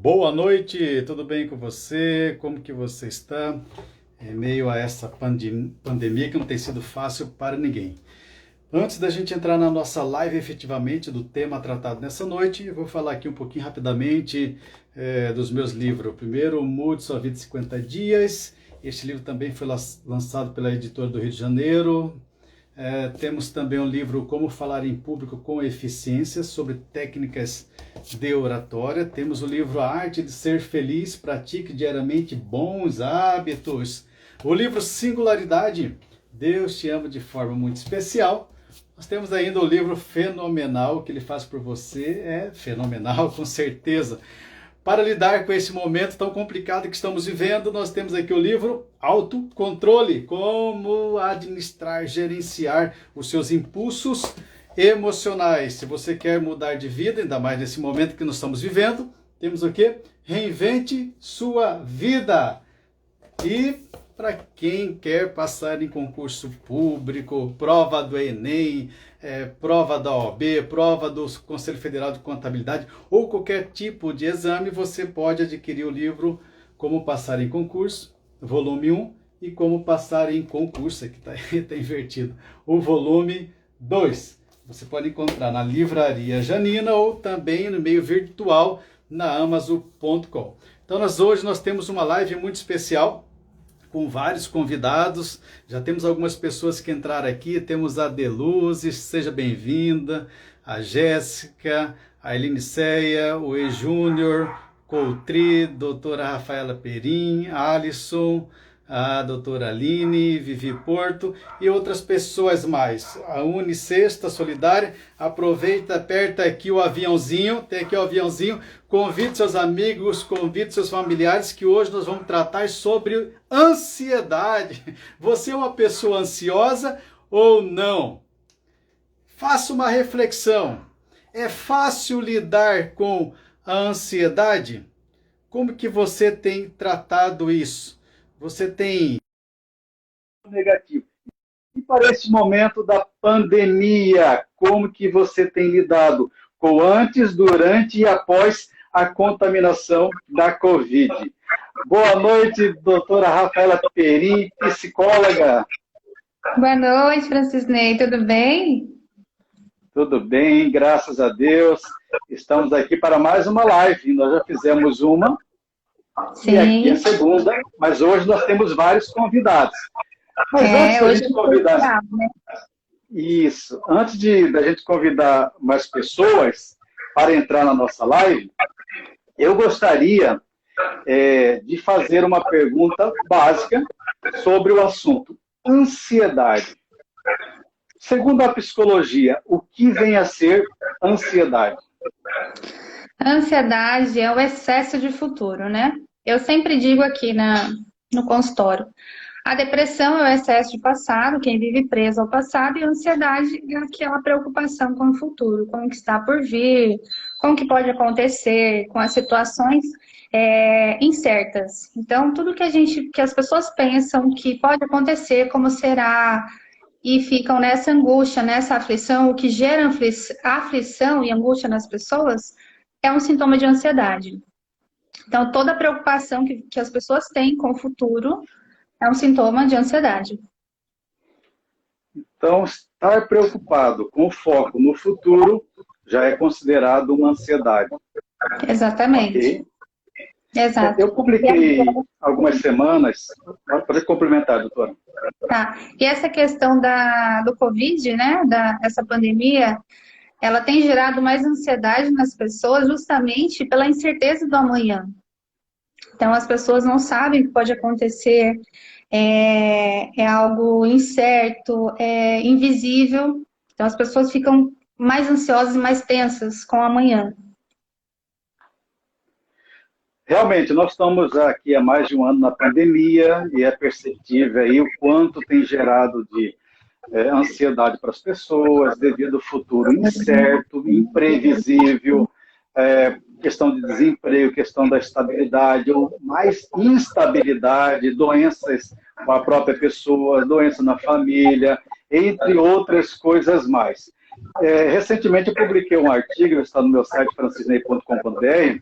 Boa noite, tudo bem com você? Como que você está? Em meio a essa pandemia que não tem sido fácil para ninguém. Antes da gente entrar na nossa live efetivamente do tema tratado nessa noite, eu vou falar aqui um pouquinho rapidamente dos meus livros. O primeiro, Mude Sua Vida em 50 Dias. Este livro também foi lançado pela editora do Rio de Janeiro. Temos também um livro Como Falar em Público com Eficiência, sobre técnicas de oratória. Temos o livro A Arte de Ser Feliz, pratique diariamente bons hábitos. O livro Singularidade, Deus te ama de forma muito especial. Nós temos ainda o livro Fenomenal, o que ele faz por você é fenomenal, com certeza. Para lidar com esse momento tão complicado que estamos vivendo, nós temos aqui o livro Autocontrole, como administrar, gerenciar os seus impulsos emocionais. Se você quer mudar de vida, ainda mais nesse momento que nós estamos vivendo, temos o quê? Reinvente sua vida. E para quem quer passar em concurso público, prova do Enem, prova da OAB, prova do Conselho Federal de Contabilidade ou qualquer tipo de exame, você pode adquirir o livro Como Passar em Concurso, volume 1, e Como Passar em Concurso, que está invertido, o volume 2. Você pode encontrar na Livraria Janina ou também no meio virtual na Amazon.com. Então hoje nós temos uma live muito especial, com vários convidados. Já temos algumas pessoas que entraram aqui. Temos a Deluzes, seja bem-vinda, a Jéssica, a Eliniceia, o E. Júnior, Coutri, doutora Rafaela Perim, Alisson, a doutora Aline, Vivi Porto e outras pessoas mais. A Unicesta Solidária, aproveita, aperta aqui o aviãozinho, tem aqui o aviãozinho, convide seus amigos, convide seus familiares, que hoje nós vamos tratar sobre ansiedade. Você é uma pessoa ansiosa ou não? Faça uma reflexão. É fácil lidar com a ansiedade? Como que você tem tratado isso? Você tem negativo. E para esse momento da pandemia, como que você tem lidado com antes, durante e após a contaminação da Covid? Boa noite, doutora Rafaela Perim, psicóloga. Boa noite, Francisney, tudo bem? Tudo bem, graças a Deus. Estamos aqui para mais uma live. Nós já fizemos uma. Sim. E aqui a segunda, mas hoje nós temos vários convidados. Mas antes da gente convidar... né? Isso. Antes da gente convidar mais pessoas para entrar na nossa live, eu gostaria de fazer uma pergunta básica sobre o assunto ansiedade. Segundo a psicologia, o que vem a ser ansiedade? A ansiedade é o excesso de futuro, né? Eu sempre digo aqui no consultório, a depressão é o excesso de passado, quem vive preso ao passado, e a ansiedade é aquela preocupação com o futuro, com o que está por vir, com o que pode acontecer, com as situações incertas. Então, tudo que as pessoas pensam que pode acontecer, como será, e ficam nessa angústia, nessa aflição, o que gera aflição e angústia nas pessoas é um sintoma de ansiedade. Então, toda preocupação que as pessoas têm com o futuro é um sintoma de ansiedade. Então, estar preocupado com foco no futuro já é considerado uma ansiedade. Exatamente. Okay? Exato. Eu publiquei algumas semanas... Pode complementar, doutora. Tá. E essa questão do Covid, né, essa pandemia, ela tem gerado mais ansiedade nas pessoas justamente pela incerteza do amanhã. Então, as pessoas não sabem o que pode acontecer, é algo incerto, é invisível. Então, as pessoas ficam mais ansiosas e mais tensas com o amanhã. Realmente, nós estamos aqui há mais de um ano na pandemia e é perceptível aí o quanto tem gerado de ansiedade para as pessoas devido ao futuro incerto, imprevisível, questão de desemprego, questão da estabilidade ou mais instabilidade, doenças com a própria pessoa, doença na família, entre outras coisas mais. Recentemente eu publiquei um artigo, está no meu site francisney.com.br,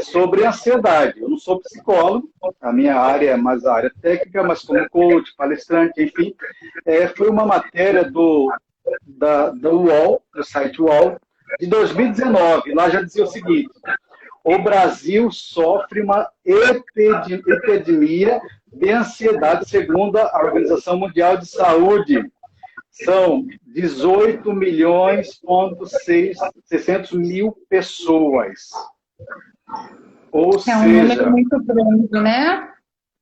sobre ansiedade. Eu não sou psicólogo, a minha área é mais a área técnica, mas como coach, palestrante, enfim, foi uma matéria da UOL, do site UOL, de 2019. Lá já dizia o seguinte: o Brasil sofre uma epidemia de ansiedade, segundo a Organização Mundial de Saúde. São 18 milhões, 600 mil pessoas. Ou É um número muito grande, né?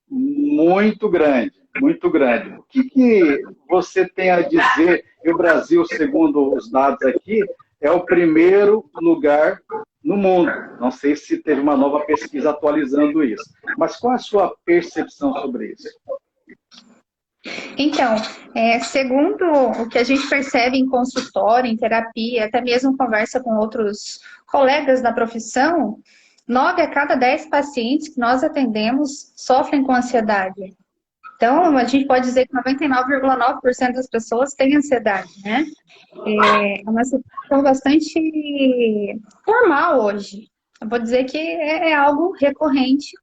Muito grande, muito grande. O que você tem a dizer? E o Brasil, segundo os dados aqui, é o primeiro lugar no mundo. Não sei se teve uma nova pesquisa atualizando isso. Mas qual a sua percepção sobre isso? Então, segundo o que a gente percebe em consultório, em terapia, até mesmo conversa com outros colegas da profissão, 9 a cada 10 pacientes que nós atendemos sofrem com ansiedade. Então, a gente pode dizer que 99,9% das pessoas têm ansiedade, né? É uma situação bastante normal hoje. Eu vou dizer que é algo recorrente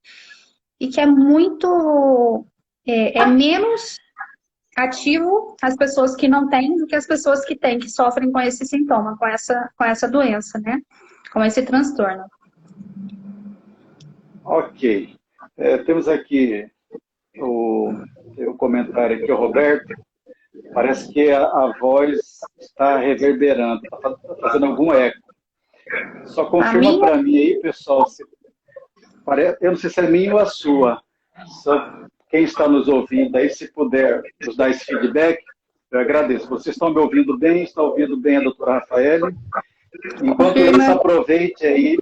e que é muito... é menos ativo as pessoas que não têm do que as pessoas que têm, que sofrem com esse sintoma, com essa doença, né? Com esse transtorno. Ok. Temos aqui o comentário aqui, o Roberto. Parece que a voz está reverberando, está fazendo algum eco. Só confirma para mim aí, pessoal. Eu não sei se é minha ou a sua. Só quem está nos ouvindo aí, se puder nos dar esse feedback, eu agradeço. Vocês estão me ouvindo bem? Está ouvindo bem a doutora Rafaele? Enquanto isso, aproveite aí,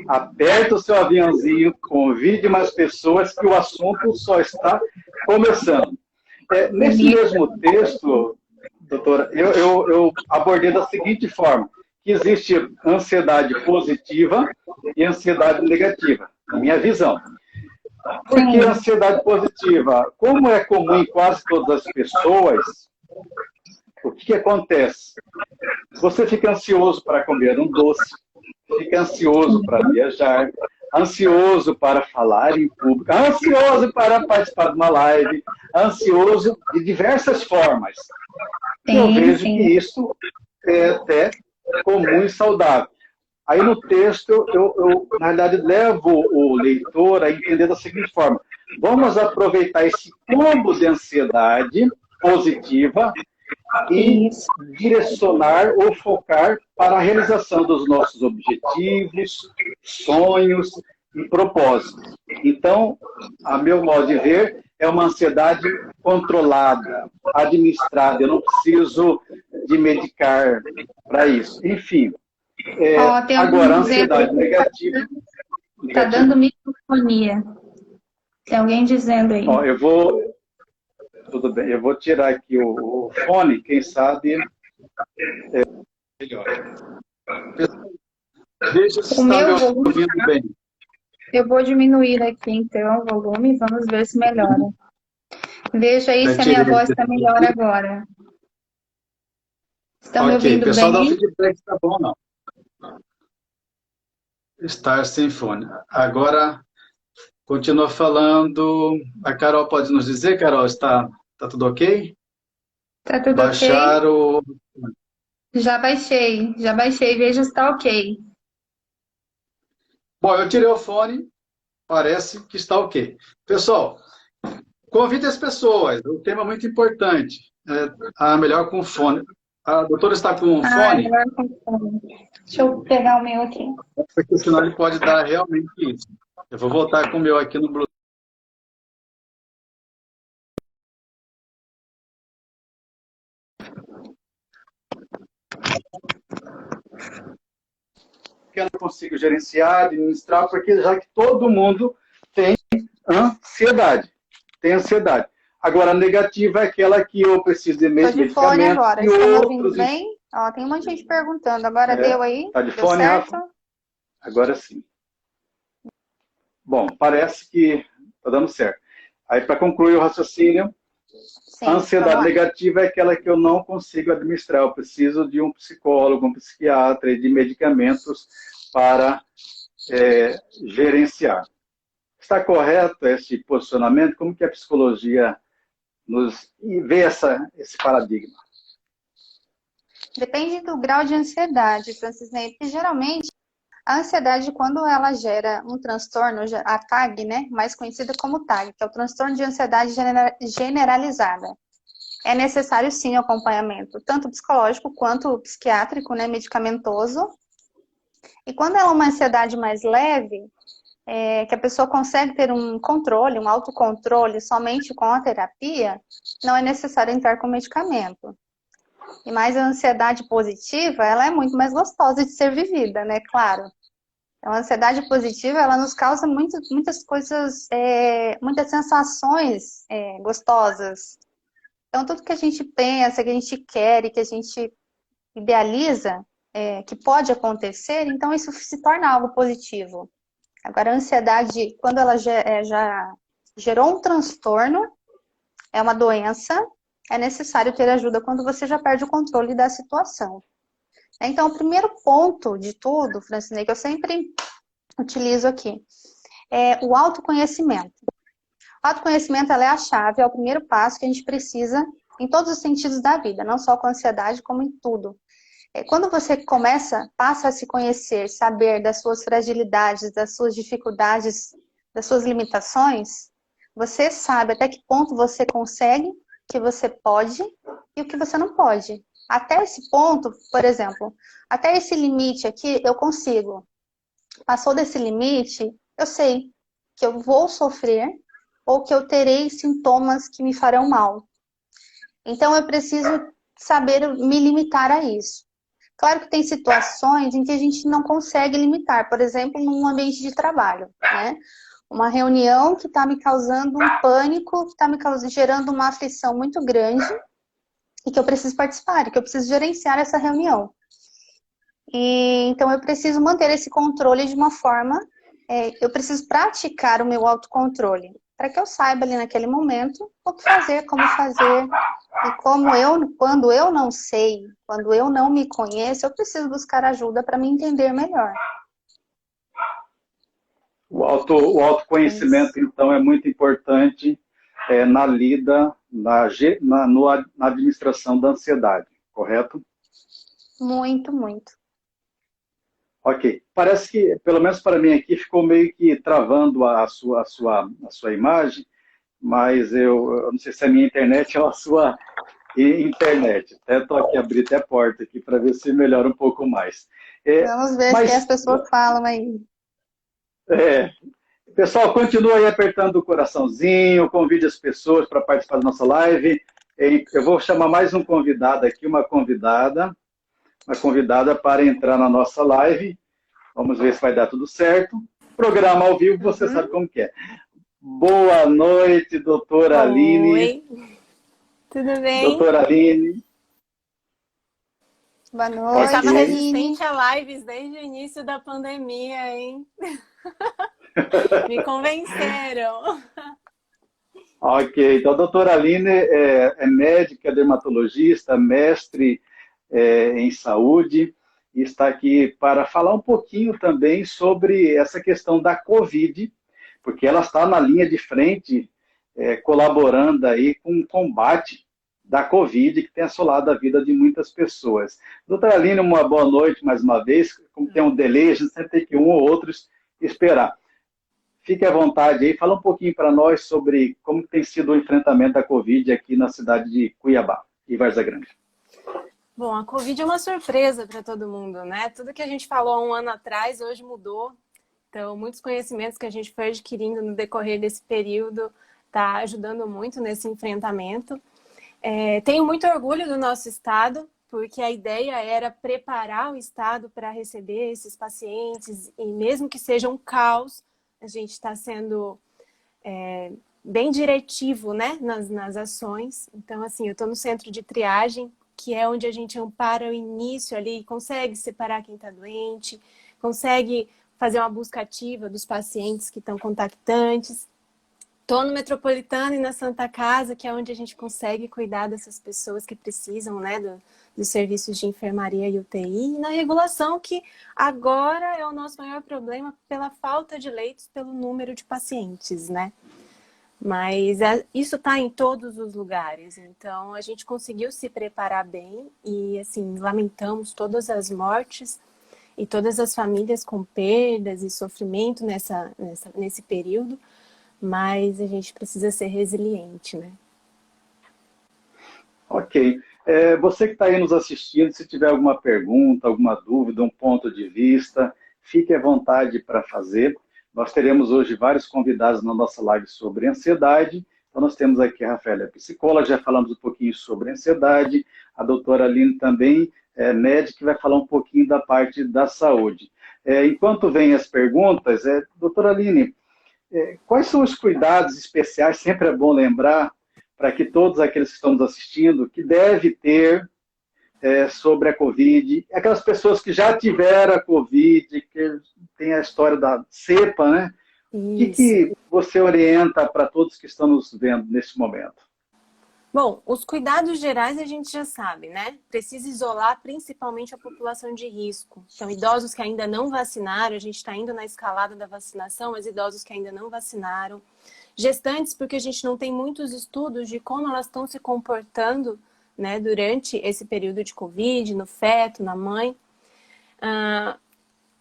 aperta o seu aviãozinho, convide mais pessoas, que o assunto só está começando. Nesse mesmo texto, doutora, eu abordei da seguinte forma, que existe ansiedade positiva e ansiedade negativa, na minha visão. Por que ansiedade positiva? Como é comum em quase todas as pessoas, o que acontece? Você fica ansioso para comer um doce, fica ansioso para viajar, ansioso para falar em público, ansioso para participar de uma live, ansioso de diversas formas. Eu vejo que isso é até comum e saudável. Aí no texto, eu na realidade, levo o leitor a entender da seguinte forma: vamos aproveitar esse combo de ansiedade positiva e direcionar ou focar para a realização dos nossos objetivos, sonhos e propósitos. Então, a meu modo de ver, é uma ansiedade controlada, administrada. Eu não preciso de medicar para isso. Enfim, agora, a ansiedade negativa... Está dando microfonia. Tem alguém dizendo aí. Tudo bem, eu vou tirar aqui o fone, quem sabe melhor. Veja se está me ouvindo bem. Eu vou diminuir aqui, então, o volume, vamos ver se melhora. Veja aí se a minha voz está melhor agora. Estão me ouvindo bem? Pessoal, dá um feedback, tá bom, não? Estar sem fone. Agora, continua falando. A Carol pode nos dizer, Carol, está tudo ok? Está tudo Baixar ok? Já baixei, veja se está ok. Bom, eu tirei o fone, parece que está ok. Pessoal, convide as pessoas, o tema é muito importante. Melhor com fone. A doutora está com fone? Melhor com fone. Deixa eu pegar o meu aqui. Porque senão ele pode dar realmente isso. Eu vou voltar com o meu aqui no Bluetooth. Que eu não consigo gerenciar, administrar, porque já que todo mundo tem ansiedade. Agora, a negativa é aquela que eu preciso de medicamento. Estou de fone agora. Estão me ouvindo bem? Ó, tem um monte de gente perguntando. Agora deu aí? Está de fone, Rafa? Agora sim. Bom, parece que está dando certo. Aí, para concluir o raciocínio, A Sim, vamos ansiedade lá. negativa é aquela que eu não consigo administrar. Eu preciso de um psicólogo, um psiquiatra e de medicamentos para gerenciar. Está correto esse posicionamento? Como que a psicologia nos vê esse paradigma? Depende do grau de ansiedade, Francisney, porque geralmente a ansiedade, quando ela gera um transtorno, a TAG, né, mais conhecida como TAG, que é o transtorno de ansiedade generalizada, é necessário sim o acompanhamento, tanto psicológico quanto psiquiátrico, né, medicamentoso. E quando é uma ansiedade mais leve, que a pessoa consegue ter um controle, um autocontrole somente com a terapia, não é necessário entrar com medicamento. E mais a ansiedade positiva, ela é muito mais gostosa de ser vivida, né? Claro. Então, a ansiedade positiva, ela nos causa muitas coisas, muitas sensações gostosas. Então, tudo que a gente pensa, que a gente quer e que a gente idealiza, que pode acontecer, então isso se torna algo positivo. Agora, a ansiedade, quando ela já gerou um transtorno, é uma doença, é necessário ter ajuda quando você já perde o controle da situação. Então, o primeiro ponto de tudo, Francinei, que eu sempre utilizo aqui, é o autoconhecimento. O autoconhecimento ela é a chave, é o primeiro passo que a gente precisa em todos os sentidos da vida, não só com a ansiedade, como em tudo. Quando você passa a se conhecer, saber das suas fragilidades, das suas dificuldades, das suas limitações, você sabe até que ponto você consegue, o que você pode e o que você não pode. Até esse ponto, por exemplo, até esse limite aqui eu consigo. Passou desse limite, eu sei que eu vou sofrer ou que eu terei sintomas que me farão mal. Então eu preciso saber me limitar a isso. Claro que tem situações em que a gente não consegue limitar, por exemplo, num ambiente de trabalho, né? Uma reunião que está me causando um pânico, que está me gerando uma aflição muito grande e que eu preciso participar, que eu preciso gerenciar essa reunião. E então eu preciso manter esse controle de uma forma, eu preciso praticar o meu autocontrole, para que eu saiba ali naquele momento o que fazer, como fazer, e quando eu não sei, quando eu não me conheço, eu preciso buscar ajuda para me entender melhor. O É isso. autoconhecimento, então, é muito importante na lida, na administração da ansiedade, correto? Muito, muito. Ok. Parece que, pelo menos para mim aqui, ficou meio que travando a sua imagem, mas eu não sei se é a minha internet ou a sua internet. Até estou aqui abrir até a porta aqui para ver se melhora um pouco mais. Vamos ver o que as Mas, pessoas falam aí. é, pessoal, continua aí apertando o coraçãozinho, convide as pessoas para participar da nossa live. Eu vou chamar mais um convidado aqui, uma convidada para entrar na nossa live. Vamos ver se vai dar tudo certo. Programa ao vivo, você sabe Uhum. como que é. Boa noite, doutora Aline. Oi, tudo bem? Doutora Aline, Boa Eu ok. estava noite, resistente Aline. a lives desde o início da pandemia, hein? Me convenceram. Ok, então a doutora Aline é médica, dermatologista, mestre em saúde e está aqui para falar um pouquinho também sobre essa questão da Covid, porque ela está na linha de frente, colaborando aí com o combate da Covid, que tem assolado a vida de muitas pessoas. Doutora Aline, uma boa noite mais uma vez. Como tem um delay, a gente sempre tem que um ou outros esperar. Fique à vontade aí, fala um pouquinho para nós sobre como tem sido o enfrentamento da Covid aqui na cidade de Cuiabá e Várzea Grande. Bom, a Covid é uma surpresa para todo mundo, né? Tudo que a gente falou há um ano atrás, hoje mudou. Então, muitos conhecimentos que a gente foi adquirindo no decorrer desse período está ajudando muito nesse enfrentamento. Tenho muito orgulho do nosso estado, porque a ideia era preparar o estado para receber esses pacientes, e mesmo que seja um caos, a gente está sendo bem diretivo, né, nas ações. Então, assim, eu estou no centro de triagem, que é onde a gente ampara o início ali, consegue separar quem está doente, consegue fazer uma busca ativa dos pacientes que estão contactantes. Tô no Metropolitano e na Santa Casa, que é onde a gente consegue cuidar dessas pessoas que precisam, né, dos serviços de enfermaria e UTI. E na regulação, que agora é o nosso maior problema pela falta de leitos, pelo número de pacientes, né? Mas isso está em todos os lugares. Então, a gente conseguiu se preparar bem e, assim, lamentamos todas as mortes e todas as famílias com perdas e sofrimento nesse período. Mas a gente precisa ser resiliente, né? Ok. Você que está aí nos assistindo, se tiver alguma pergunta, alguma dúvida, um ponto de vista, fique à vontade para fazer. Nós teremos hoje vários convidados na nossa live sobre ansiedade. Então, nós temos aqui a Rafaela, psicóloga, já falamos um pouquinho sobre ansiedade. A doutora Aline também é médica, que vai falar um pouquinho da parte da saúde. Enquanto vêm as perguntas, doutora Aline, quais são os cuidados especiais, sempre é bom lembrar, para que todos aqueles que estão nos assistindo, que deve ter sobre a Covid, aquelas pessoas que já tiveram a Covid, que tem a história da cepa, né? O que você orienta para todos que estão nos vendo nesse momento? Bom, os cuidados gerais a gente já sabe, né? Precisa isolar principalmente a população de risco. Então, idosos que ainda não vacinaram, a gente está indo na escalada da vacinação, mas idosos que ainda não vacinaram. Gestantes, porque a gente não tem muitos estudos de como elas estão se comportando, né, durante esse período de Covid, no feto, na mãe.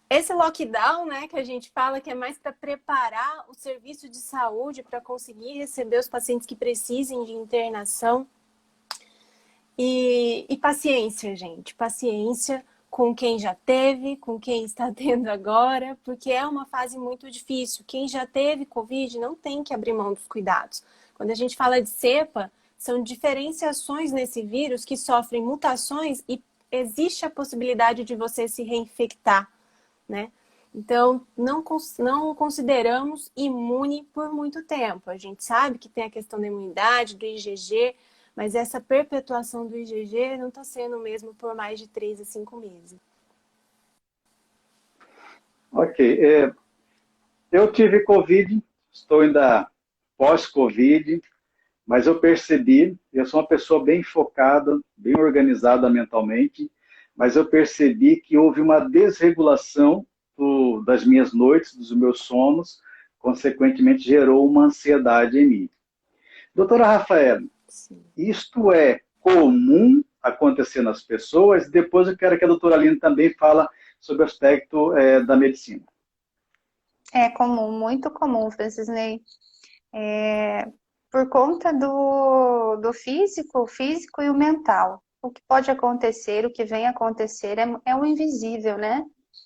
Esse lockdown, né, que a gente fala que é mais para preparar o serviço de saúde para conseguir receber os pacientes que precisem de internação. E paciência, gente. Paciência com quem já teve, com quem está tendo agora, porque é uma fase muito difícil. Quem já teve Covid não tem que abrir mão dos cuidados. Quando a gente fala de cepa, são diferenciações nesse vírus que sofrem mutações e existe a possibilidade de você se reinfectar, né? Então, não consideramos imune por muito tempo. A gente sabe que tem a questão da imunidade, do IgG, mas essa perpetuação do IgG não está sendo o mesmo por mais de 3 a 5 meses. Ok. Eu tive Covid, estou ainda pós-Covid, mas eu percebi, eu sou uma pessoa bem focada, bem organizada mentalmente, mas eu percebi que houve uma desregulação das minhas noites, dos meus sonos, consequentemente gerou uma ansiedade em mim. Doutora Rafaela, isto é comum acontecer nas pessoas? Depois eu quero que a doutora Aline também fale sobre o aspecto da medicina. É comum, muito comum, Francisney. Por conta do físico e o mental. O que pode acontecer, o que vem acontecer é o invisível, né?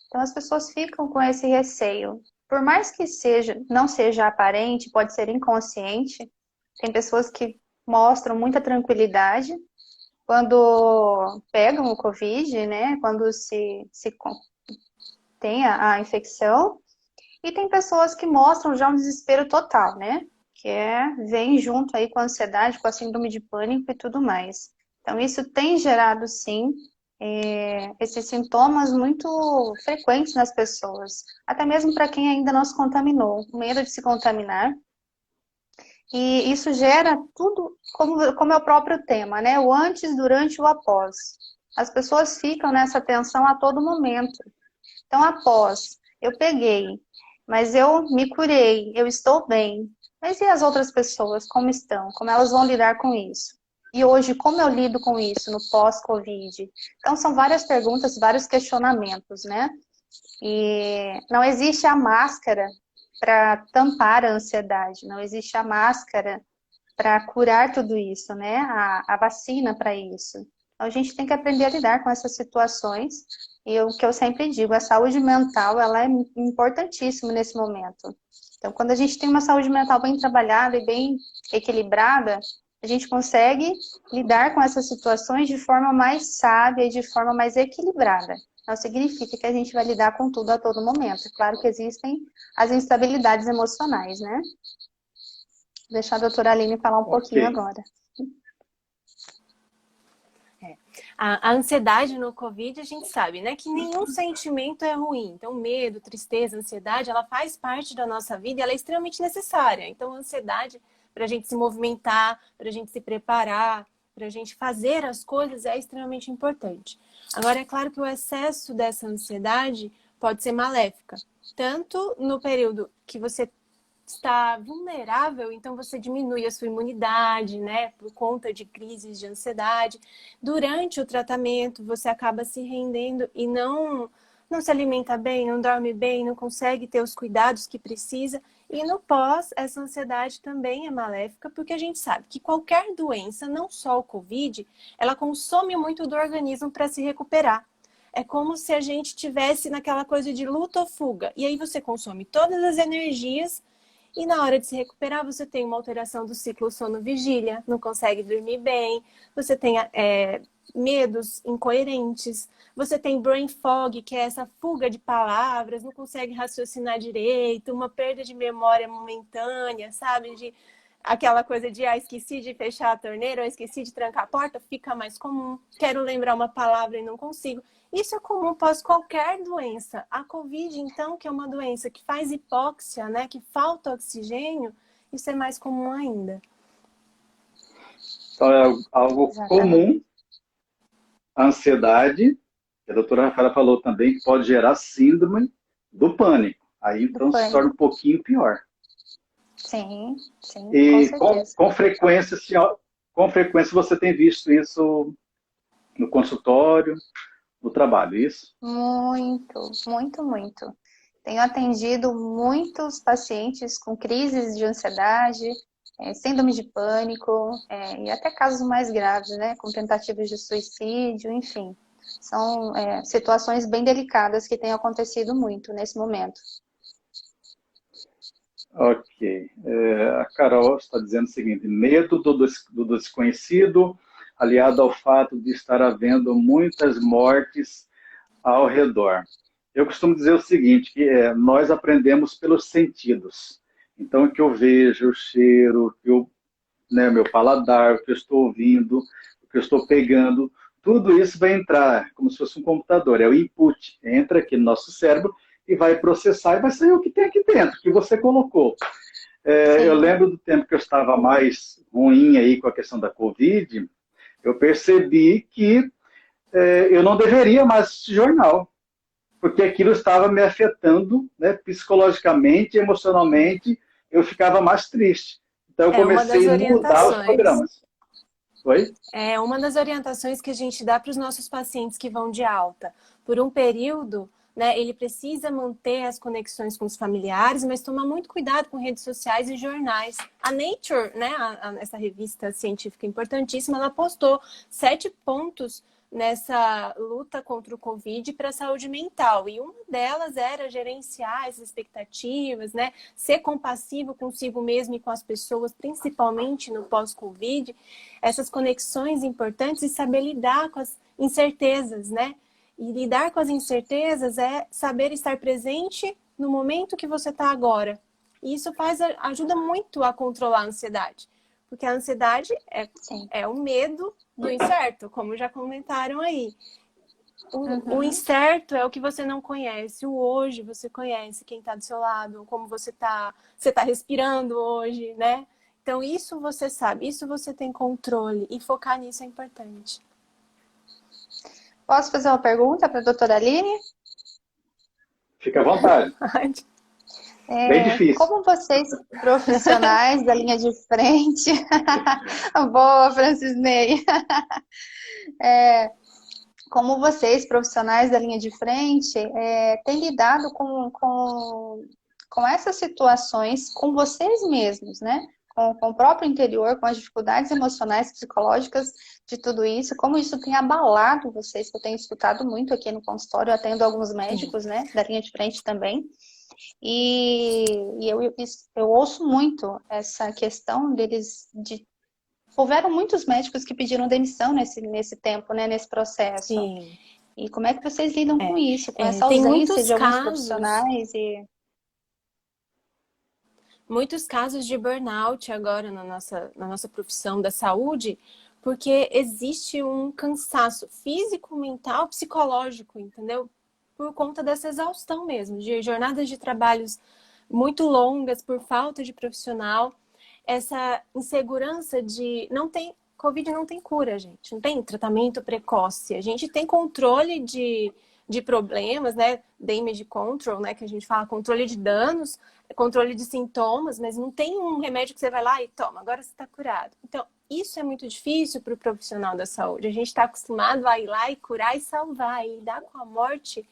Então as pessoas ficam com esse receio. Por mais que não seja aparente, pode ser inconsciente. Tem pessoas que mostram muita tranquilidade quando pegam o Covid, né? Quando se tem a infecção. E tem pessoas que mostram já um desespero total, né? Vem junto aí com a ansiedade, com a síndrome de pânico e tudo mais. Então, isso tem gerado, sim, esses sintomas muito frequentes nas pessoas. Até mesmo para quem ainda não se contaminou, o medo de se contaminar. E isso gera tudo, como é o próprio tema, né? O antes, durante e o após. As pessoas ficam nessa tensão a todo momento. Então, após, eu peguei, mas eu me curei, eu estou bem. Mas e as outras pessoas, como estão? Como elas vão lidar com isso? E hoje, como eu lido com isso no pós-Covid? Então, são várias perguntas, vários questionamentos, né? E não existe a máscara para tampar a ansiedade, não existe a máscara para curar tudo isso, né? A vacina para isso. Então, a gente tem que aprender a lidar com essas situações. E o que eu sempre digo, a saúde mental, ela é importantíssima nesse momento. Então, quando a gente tem uma saúde mental bem trabalhada e bem equilibrada, a gente consegue lidar com essas situações de forma mais sábia e de forma mais equilibrada. Não significa que a gente vai lidar com tudo a todo momento. É claro que existem as instabilidades emocionais, né? Vou deixar a doutora Aline falar um pouquinho agora. A ansiedade no Covid, a gente sabe, né? Que nenhum sentimento é ruim. Então, medo, tristeza, ansiedade, ela faz parte da nossa vida e ela é extremamente necessária. Então, a ansiedade, para a gente se movimentar, para a gente se preparar, para a gente fazer as coisas, é extremamente importante. Agora, é claro que o excesso dessa ansiedade pode ser maléfica. Tanto no período que você está vulnerável, então você diminui a sua imunidade, né, por conta de crises de ansiedade. Durante o tratamento, você acaba se rendendo e não se alimenta bem, não dorme bem, não consegue ter os cuidados que precisa. E no pós, essa ansiedade também é maléfica, porque a gente sabe que qualquer doença, não só o Covid, ela consome muito do organismo para se recuperar. É como se a gente tivesse naquela coisa de luta ou fuga. E aí você consome todas as energias e na hora de se recuperar, você tem uma alteração do ciclo sono-vigília, não consegue dormir bem, você tem medos incoerentes, você tem brain fog, que é essa fuga de palavras, não consegue raciocinar direito, uma perda de memória momentânea, sabe? Aquela coisa de, esqueci de fechar a torneira, ou esqueci de trancar a porta, fica mais comum. Quero lembrar uma palavra e não consigo. Isso é comum após qualquer doença. A Covid, então, que é uma doença que faz hipóxia, né, que falta oxigênio, isso é mais comum ainda. Então, é algo comum, a ansiedade, que a doutora Rafaela falou também, que pode gerar síndrome do pânico. Aí, então, se torna um pouquinho pior. Sim, sim, e com certeza. Com frequência você tem visto isso no consultório, no trabalho, isso? Muito, muito, muito. Tenho atendido muitos pacientes com crises de ansiedade, síndrome de pânico, e até casos mais graves, né, com tentativas de suicídio, enfim. São situações bem delicadas que têm acontecido muito nesse momento. Ok. A Carol está dizendo o seguinte: medo do desconhecido, aliado ao fato de estar havendo muitas mortes ao redor. Eu costumo dizer o seguinte, que nós aprendemos pelos sentidos. Então, o que eu vejo, o cheiro, meu paladar, o que eu estou ouvindo, o que eu estou pegando, tudo isso vai entrar como se fosse um computador, é o input, entra aqui no nosso cérebro e vai processar e vai sair o que tem aqui dentro, que você colocou. Eu lembro do tempo que eu estava mais ruim aí com a questão da Covid, eu percebi que eu não deveria mais assistir jornal, porque aquilo estava me afetando, né, psicologicamente, emocionalmente, eu ficava mais triste. Então eu comecei a mudar os programas. Oi? É uma das orientações que a gente dá para os nossos pacientes que vão de alta. Por um período, né, ele precisa manter as conexões com os familiares, mas tomar muito cuidado com redes sociais e jornais. A Nature, né, essa revista científica importantíssima, ela postou 7 pontos nessa luta contra o Covid para a saúde mental. E uma delas era gerenciar as expectativas, né, ser compassivo consigo mesmo e com as pessoas, principalmente no pós-Covid, essas conexões importantes e saber lidar com as incertezas, né? E lidar com as incertezas é saber estar presente no momento que você está agora. E isso ajuda muito a controlar a ansiedade. Porque a ansiedade é o medo do incerto, como já comentaram aí. O incerto é o que você não conhece. O hoje você conhece quem está do seu lado, como você está respirando hoje, né? Então isso você sabe, isso você tem controle. E focar nisso é importante. Posso fazer uma pergunta para a doutora Aline? Fica à vontade. Bem difícil. Como vocês, profissionais da linha de frente... Boa, Francisney! Como vocês, profissionais da linha de frente, têm lidado com essas situações com vocês mesmos, né? Com o próprio interior, com as dificuldades emocionais, psicológicas de tudo isso, como isso tem abalado vocês, que eu tenho escutado muito aqui no consultório, eu atendo alguns médicos, né, da linha de frente também, e eu ouço muito essa questão deles, houveram muitos médicos que pediram demissão nesse tempo, né, nesse processo. Sim. E como é que vocês lidam com isso, com essa ausência de alguns profissionais Muitos casos de burnout agora na nossa profissão da saúde, porque existe um cansaço físico, mental, psicológico, entendeu? Por conta dessa exaustão mesmo, de jornadas de trabalhos muito longas, por falta de profissional, essa insegurança de Covid não tem cura, gente, não tem tratamento precoce, a gente tem controle de problemas, né, damage control, né, que a gente fala, controle de danos, controle de sintomas, mas não tem um remédio que você vai lá e toma, agora você está curado. Então, isso é muito difícil para o profissional da saúde. A gente está acostumado a ir lá e curar e salvar, e lidar com a morte,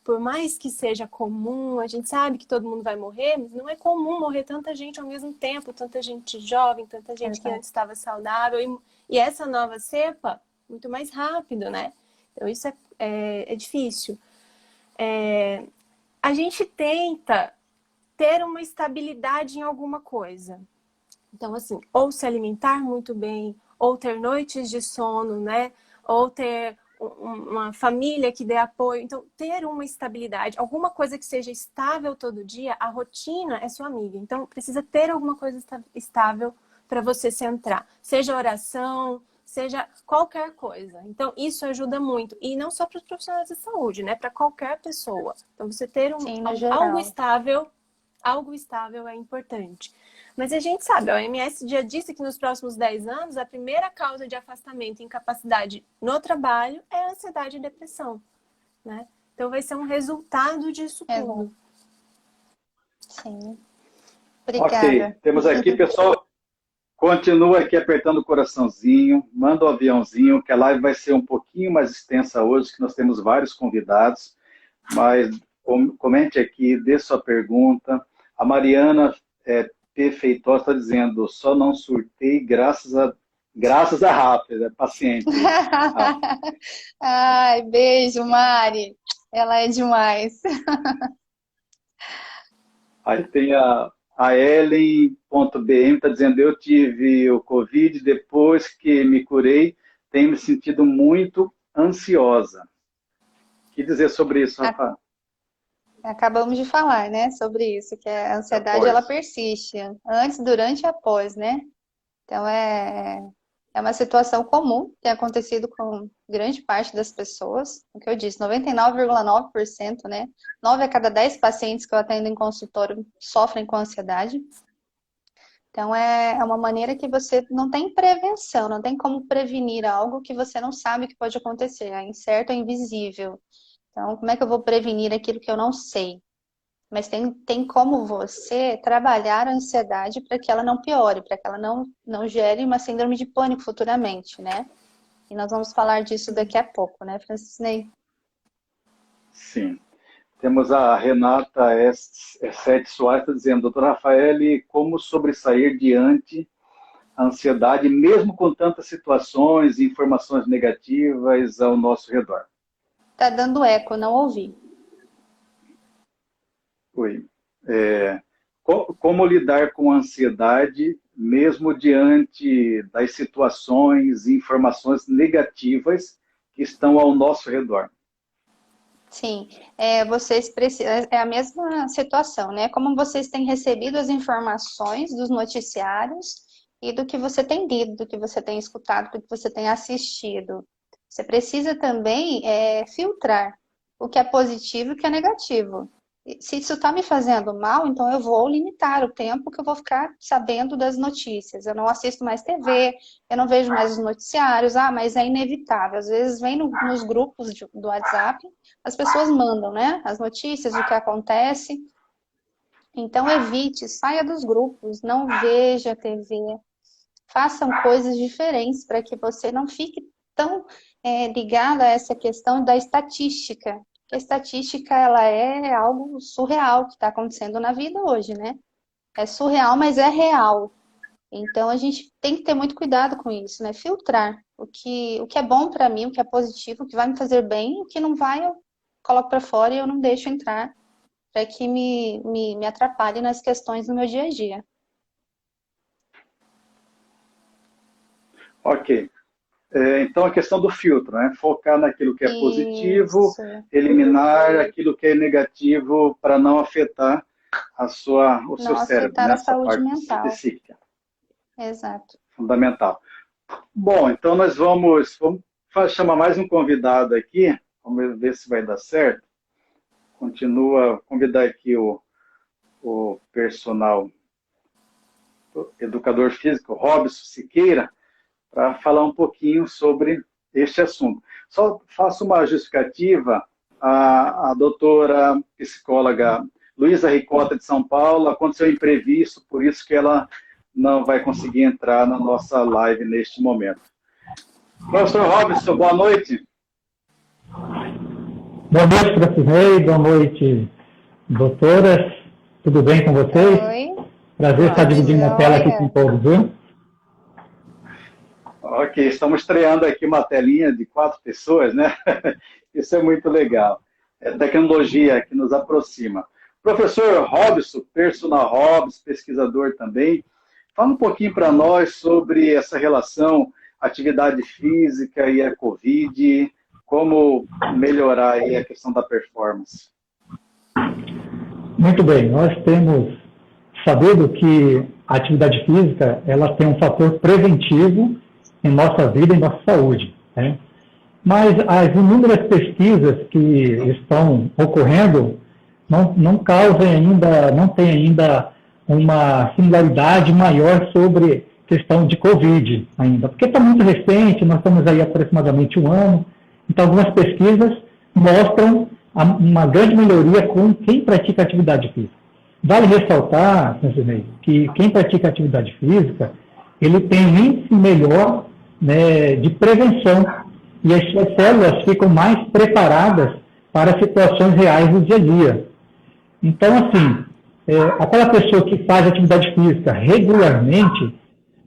por mais que seja comum, a gente sabe que todo mundo vai morrer, mas não é comum morrer tanta gente ao mesmo tempo, tanta gente jovem, tanta gente que antes estava saudável, e essa nova cepa, muito mais rápido, né? Então, isso é difícil. A gente tenta ter uma estabilidade em alguma coisa. Então, assim, ou se alimentar muito bem, ou ter noites de sono, né? Ou ter uma família que dê apoio. Então, ter uma estabilidade, alguma coisa que seja estável todo dia, a rotina é sua amiga. Então, precisa ter alguma coisa estável para você centrar. Seja oração, seja qualquer coisa. Então, isso ajuda muito. E não só para os profissionais de saúde, né? Para qualquer pessoa. Então, você ter Sim, no algo estável é importante. Mas a gente sabe, a OMS já disse que nos próximos 10 anos, a primeira causa de afastamento e incapacidade no trabalho é a ansiedade e depressão, né? Então vai ser um resultado disso tudo. Sim. Ok, Obrigada. temos aqui, pessoal, continua aqui apertando o coraçãozinho, manda o aviãozinho, que a live vai ser um pouquinho mais extensa hoje, que nós temos vários convidados, mas comente aqui, dê sua pergunta. A Mariana P. Feitosa está dizendo, só não surtei graças a Rafa, paciente. Ai, beijo, Mari. Ela é demais. Aí tem a Ellen.bm, está dizendo, eu tive o Covid, depois que me curei, tenho me sentido muito ansiosa. O que dizer sobre isso, Rafa? Acabamos de falar, né, sobre isso, que a ansiedade, ela persiste antes, durante e após, né? Então, é uma situação comum, que tem acontecido com grande parte das pessoas. O que eu disse, 99,9%, né? 9 a cada 10 pacientes que eu atendo em consultório sofrem com ansiedade. Então, é uma maneira que você não tem prevenção, não tem como prevenir algo que você não sabe que pode acontecer. É incerto, é invisível. Então, como é que eu vou prevenir aquilo que eu não sei? Mas tem como você trabalhar a ansiedade para que ela não piore, para que ela não gere uma síndrome de pânico futuramente, né? E nós vamos falar disso daqui a pouco, né, Francisney? Sim. Temos a Renata S7 Soares tá dizendo, doutor Rafael, como sobressair diante a ansiedade, mesmo com tantas situações e informações negativas ao nosso redor? Tá dando eco, não ouvi. Oi. Como lidar com a ansiedade, mesmo diante das situações e informações negativas que estão ao nosso redor? Sim, vocês precisam, é a mesma situação, né? Como vocês têm recebido as informações dos noticiários e do que você tem lido, do que você tem escutado, do que você tem assistido. Você precisa também filtrar o que é positivo e o que é negativo. Se isso está me fazendo mal, então eu vou limitar o tempo que eu vou ficar sabendo das notícias. Eu não assisto mais TV, eu não vejo mais os noticiários. Ah, mas é inevitável. Às vezes vem nos grupos do WhatsApp, as pessoas mandam, né? As notícias, o que acontece. Então evite, saia dos grupos, não veja TV. Façam coisas diferentes para que você não fique tão ligado a essa questão da estatística. A estatística, ela é algo surreal que está acontecendo na vida hoje, né? É surreal, mas é real. Então, a gente tem que ter muito cuidado com isso, né? Filtrar o que é bom para mim, o que é positivo, o que vai me fazer bem, o que não vai, eu coloco para fora e eu não deixo entrar para que me atrapalhe nas questões do meu dia a dia. Ok. Então, a questão do filtro, né? Focar naquilo que é positivo, Isso. eliminar aquilo que é negativo para não afetar o seu Não cérebro, afetar né? a Essa saúde parte mental. psíquica. Exato. Fundamental. Bom, então nós vamos chamar mais um convidado aqui, vamos ver se vai dar certo. Continua, convidar aqui o personal educador físico, Robson Siqueira, para falar um pouquinho sobre este assunto. Só faço uma justificativa, a doutora psicóloga Luísa Ricota de São Paulo, aconteceu imprevisto, por isso que ela não vai conseguir entrar na nossa live neste momento. Professor Robson, boa noite. Boa noite, Francisnei. Boa noite, doutoras. Tudo bem com vocês? Oi. Prazer estar dividindo a tela aqui com todos, viu? Ok, estamos estreando aqui uma telinha de 4 pessoas, né? Isso é muito legal. É tecnologia que nos aproxima. Professor Robson, personal Robson, pesquisador também, fala um pouquinho para nós sobre essa relação atividade física e a Covid, como melhorar aí a questão da performance. Muito bem, nós temos sabido que a atividade física ela tem um fator preventivo em nossa vida e em nossa saúde, né? Mas as inúmeras pesquisas que estão ocorrendo não causam ainda, não tem ainda uma similaridade maior sobre questão de Covid ainda, porque está muito recente, nós estamos aí aproximadamente 1 ano, então algumas pesquisas mostram uma grande melhoria com quem pratica atividade física. Vale ressaltar, Francisnei, que quem pratica atividade física, ele tem um índice melhor, né, de prevenção, e as suas células ficam mais preparadas para situações reais do dia a dia. Então, assim, aquela pessoa que faz atividade física regularmente,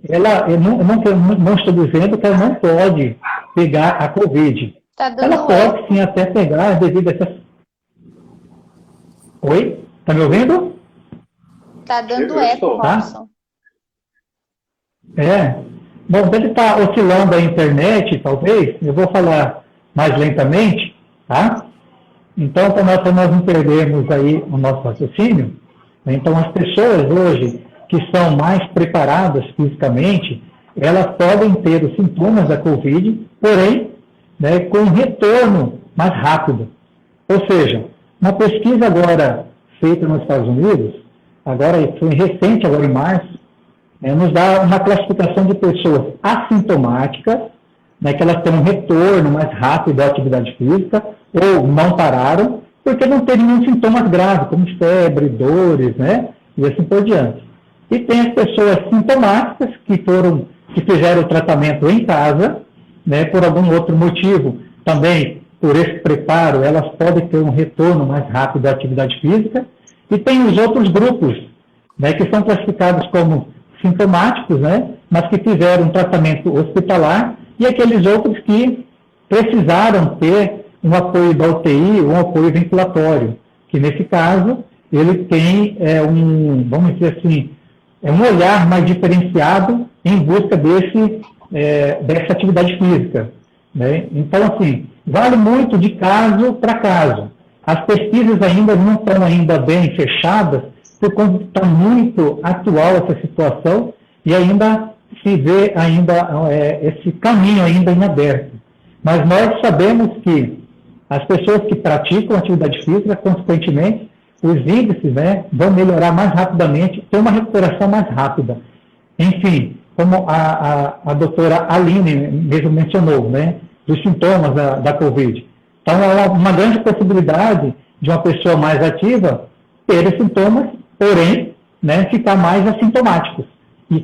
eu não estou dizendo que ela não pode pegar a Covid. Ela pode sim até pegar devido a essas... Oi? Está me ouvindo? Está dando eco, Robson. Bom, deve estar oscilando a internet, talvez. Eu vou falar mais lentamente, tá? Então, para nós não perdermos aí o nosso raciocínio, então as pessoas hoje que são mais preparadas fisicamente, elas podem ter os sintomas da Covid, porém, né, com um retorno mais rápido. Ou seja, uma pesquisa agora feita nos Estados Unidos, agora foi recente, agora em março, nos dá uma classificação de pessoas assintomáticas, né, que elas têm um retorno mais rápido à atividade física, ou não pararam, porque não têm nenhum sintomas graves, como febre, dores, né, e assim por diante. E tem as pessoas sintomáticas que fizeram o tratamento em casa, né, por algum outro motivo, também por esse preparo, elas podem ter um retorno mais rápido à atividade física. E tem os outros grupos, né, que são classificados como sintomáticos, né, mas que fizeram um tratamento hospitalar, e aqueles outros que precisaram ter um apoio da UTI, um apoio ventilatório, que nesse caso ele tem vamos dizer assim, um olhar mais diferenciado em busca dessa atividade física, né? Então, assim, vale muito de caso para caso. As pesquisas ainda não estão ainda bem fechadas, por conta que está muito atual essa situação e ainda se vê ainda esse caminho ainda em aberto. Mas nós sabemos que as pessoas que praticam atividade física, consequentemente, os índices, né, vão melhorar mais rapidamente, ter uma recuperação mais rápida. Enfim, como a doutora Aline mesmo mencionou, né, dos sintomas da Covid. Então, é uma grande possibilidade de uma pessoa mais ativa ter os sintomas, porém, né, ficar mais assintomáticos e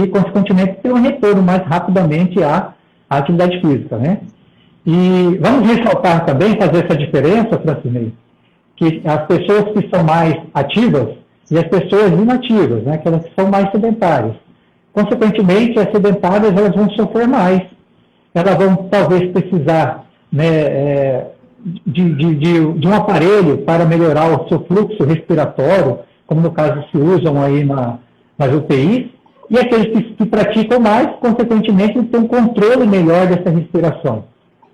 consequentemente, ter um retorno mais rapidamente à atividade física, né? E vamos ressaltar também, fazer essa diferença, Francisnei, que as pessoas que são mais ativas e as pessoas inativas, né, aquelas que são mais sedentárias. Consequentemente, as sedentárias elas vão sofrer mais. Elas vão talvez precisar, né, de um aparelho para melhorar o seu fluxo respiratório, como no caso se usam aí nas UTIs, e aqueles que praticam mais, consequentemente, têm um controle melhor dessa respiração.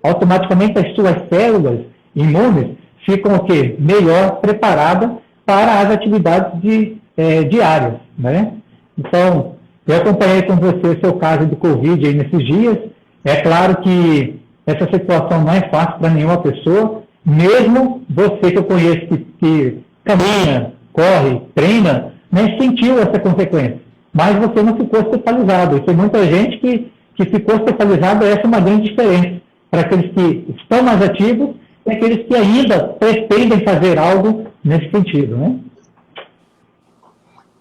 Automaticamente as suas células imunes ficam o quê? Melhor preparadas para as atividades diárias, né? Então, Eu acompanhei com você o seu caso do Covid aí nesses dias. É claro que essa situação não é fácil para nenhuma pessoa, mesmo você que eu conheço que caminha, corre, treina, né, sentiu essa consequência. Mas você não ficou hospitalizado. E tem muita gente que ficou hospitalizado, essa é uma grande diferença para aqueles que estão mais ativos e aqueles que ainda pretendem fazer algo nesse sentido, né?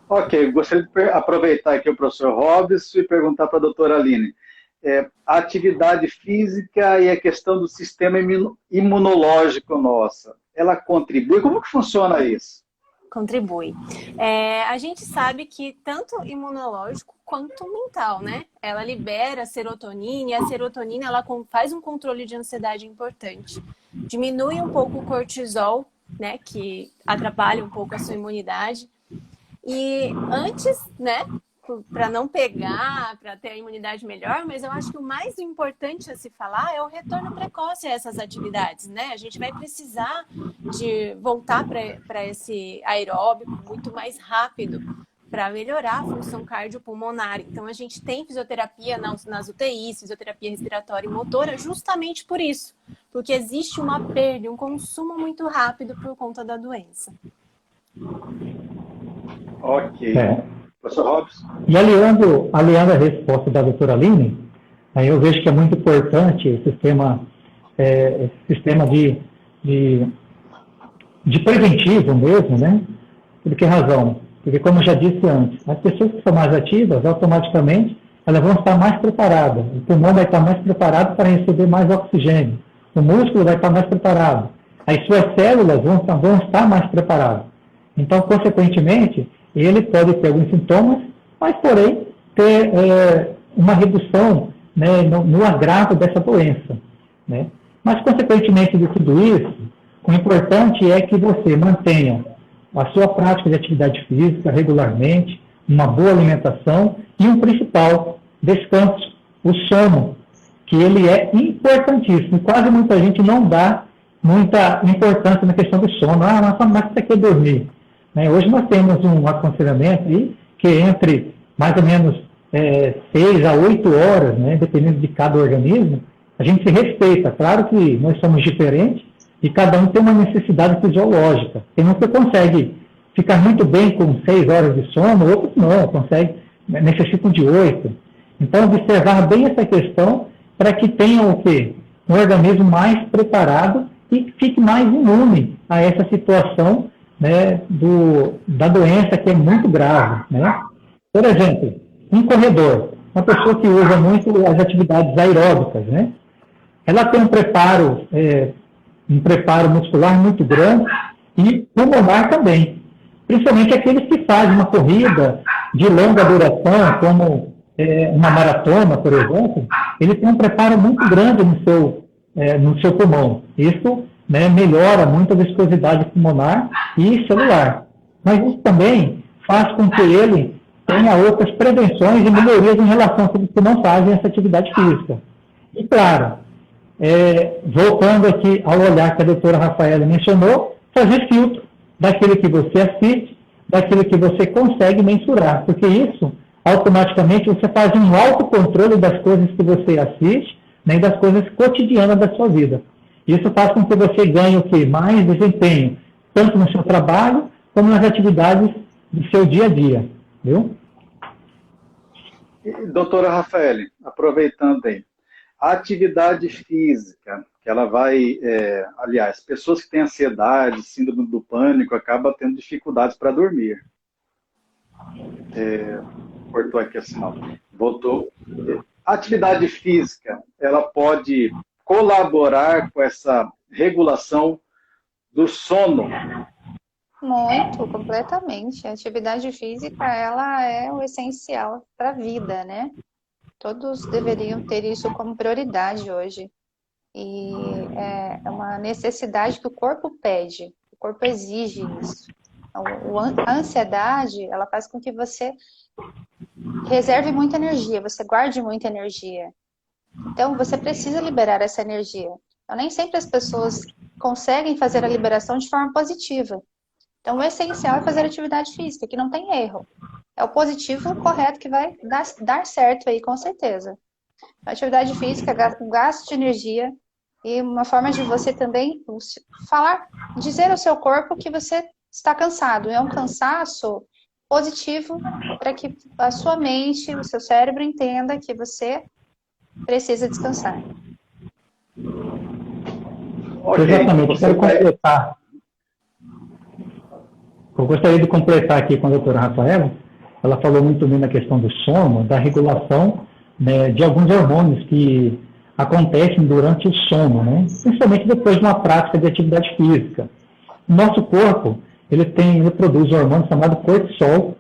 Ok, gostaria de aproveitar aqui o professor Robson e perguntar para a doutora Aline. A atividade física e a questão do sistema imunológico nossa, ela contribui? Como que funciona isso? Contribui. A gente sabe que tanto imunológico quanto mental, né? Ela libera serotonina e a serotonina ela faz um controle de ansiedade importante. Diminui um pouco o cortisol, né? Que atrapalha um pouco a sua imunidade. E antes, né? Para não pegar, para ter a imunidade melhor, mas eu acho que o mais importante a se falar é o retorno precoce a essas atividades, né? A gente vai precisar de voltar para esse aeróbico muito mais rápido para melhorar a função cardiopulmonar. Então, a gente tem fisioterapia nas UTIs, fisioterapia respiratória e motora, justamente por isso, porque existe uma perda, um consumo muito rápido por conta da doença. Ok. Professor Robson? E aliando a resposta da doutora Aline, aí eu vejo que é muito importante esse sistema de preventivo mesmo, né? Por que razão? Porque, como eu já disse antes, as pessoas que são mais ativas, automaticamente, elas vão estar mais preparadas. O pulmão vai estar mais preparado para receber mais oxigênio. O músculo vai estar mais preparado. As suas células vão estar mais preparadas. Então, consequentemente, ele pode ter alguns sintomas, mas, porém, ter uma redução, né, no agravo dessa doença, né? Mas, consequentemente de tudo isso, o importante é que você mantenha a sua prática de atividade física regularmente, uma boa alimentação e um principal, descanso, o sono, que ele é importantíssimo. E quase muita gente não dá muita importância na questão do sono. Mas você quer dormir? Hoje nós temos um aconselhamento aí que entre mais ou menos 6 a 8 horas, né, dependendo de cada organismo, a gente se respeita. Claro que nós somos diferentes e cada um tem uma necessidade fisiológica. Tem uns que consegue ficar muito bem com 6 horas de sono, outros não, necessitam de 8. Então, observar bem essa questão para que tenha o quê? Um organismo mais preparado e fique mais imune a essa situação, né, da doença que é muito grave, né? Por exemplo, um corredor, uma pessoa que usa muito as atividades aeróbicas, né? Ela tem um preparo muscular muito grande e pulmonar também. Principalmente aqueles que fazem uma corrida de longa duração, como uma maratona, por exemplo, ele tem um preparo muito grande no seu pulmão. Isso, né, melhora muito a viscosidade pulmonar e celular. Mas isso também faz com que ele tenha outras prevenções e melhorias em relação àqueles que não fazem essa atividade física. E claro, voltando aqui ao olhar que a doutora Rafaela mencionou, fazer filtro daquilo que você assiste, daquilo que você consegue mensurar, porque isso, automaticamente, você faz um autocontrole das coisas que você assiste, né, e das coisas cotidianas da sua vida. Isso faz com que você ganhe o quê? Mais desempenho, tanto no seu trabalho, como nas atividades do seu dia a dia, viu? Doutora Rafaela, aproveitando aí, a atividade física, que ela vai, aliás, pessoas que têm ansiedade, síndrome do pânico, acabam tendo dificuldades para dormir. Cortou aqui a sinal. Voltou. A atividade física, ela pode colaborar com essa regulação do sono? Muito, completamente. A atividade física, ela é o essencial para a vida, né? Todos deveriam ter isso como prioridade hoje. E é uma necessidade que o corpo pede, o corpo exige isso. A ansiedade, ela faz com que você reserve muita energia, você guarde muita energia. Então, você precisa liberar essa energia. Então, nem sempre as pessoas conseguem fazer a liberação de forma positiva. Então, o essencial é fazer atividade física, que não tem erro. é o positivo correto que vai dar certo aí, com certeza. Atividade física, gasto de energia e uma forma de você também dizer ao seu corpo que você está cansado. É um cansaço positivo para que a sua mente, o seu cérebro entenda que você precisa descansar. Exatamente, quero completar. Eu gostaria de completar aqui com a doutora Rafaela. Ela falou muito bem na questão do sono, da regulação, né, de alguns hormônios que acontecem durante o sono, né, principalmente depois de uma prática de atividade física. O nosso corpo, ele produz um hormônio chamado cortisol,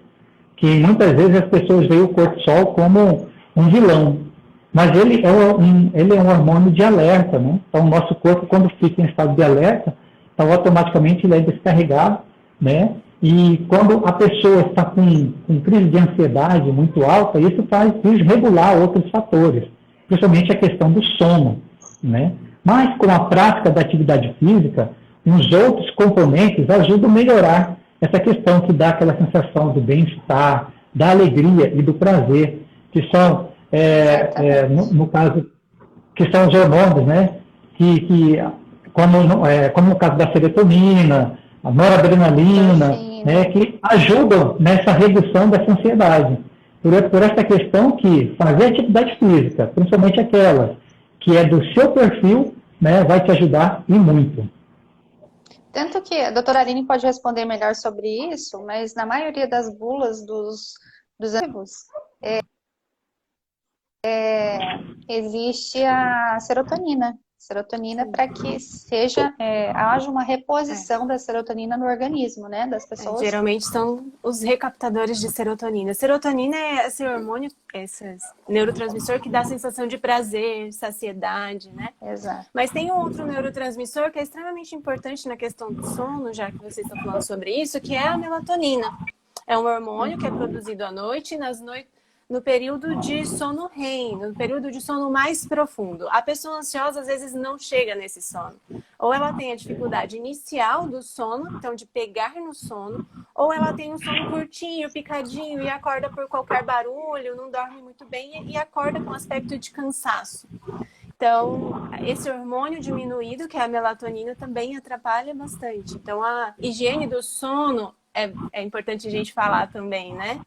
que muitas vezes as pessoas veem o cortisol como um vilão, mas ele é um hormônio de alerta, né? Então, o nosso corpo, quando fica em estado de alerta, então, automaticamente ele é descarregado, né? E quando a pessoa está com crise de ansiedade muito alta, isso faz desregular outros fatores, principalmente a questão do sono, né? Mas com a prática da atividade física, uns outros componentes ajudam a melhorar essa questão que dá aquela sensação do bem-estar, da alegria e do prazer, que são, no caso, que são os hormônios, né? Como no caso da serotonina, a noradrenalina, né, que ajudam nessa redução dessa ansiedade. Por essa questão que fazer atividade física, principalmente aquelas que é do seu perfil, né, vai te ajudar e muito. Tanto que a doutora Aline pode responder melhor sobre isso, mas na maioria das bulas dos antigos, existe a serotonina. Serotonina para que haja uma reposição da serotonina no organismo, né, das pessoas. Geralmente são os recaptadores de serotonina. Serotonina é esse hormônio, esse neurotransmissor que dá a sensação de prazer, saciedade, né? Exato. Mas tem um outro neurotransmissor que é extremamente importante na questão do sono, já que vocês estão falando sobre isso, que é a melatonina. É um hormônio que é produzido à noite e no período de sono REM, no período de sono mais profundo. A pessoa ansiosa, às vezes, não chega nesse sono. Ou ela tem a dificuldade inicial do sono, então de pegar no sono, ou ela tem um sono curtinho, picadinho, e acorda por qualquer barulho, não dorme muito bem e acorda com aspecto de cansaço. Então, esse hormônio diminuído, que é a melatonina, também atrapalha bastante. Então, a higiene do sono é importante a gente falar também, né?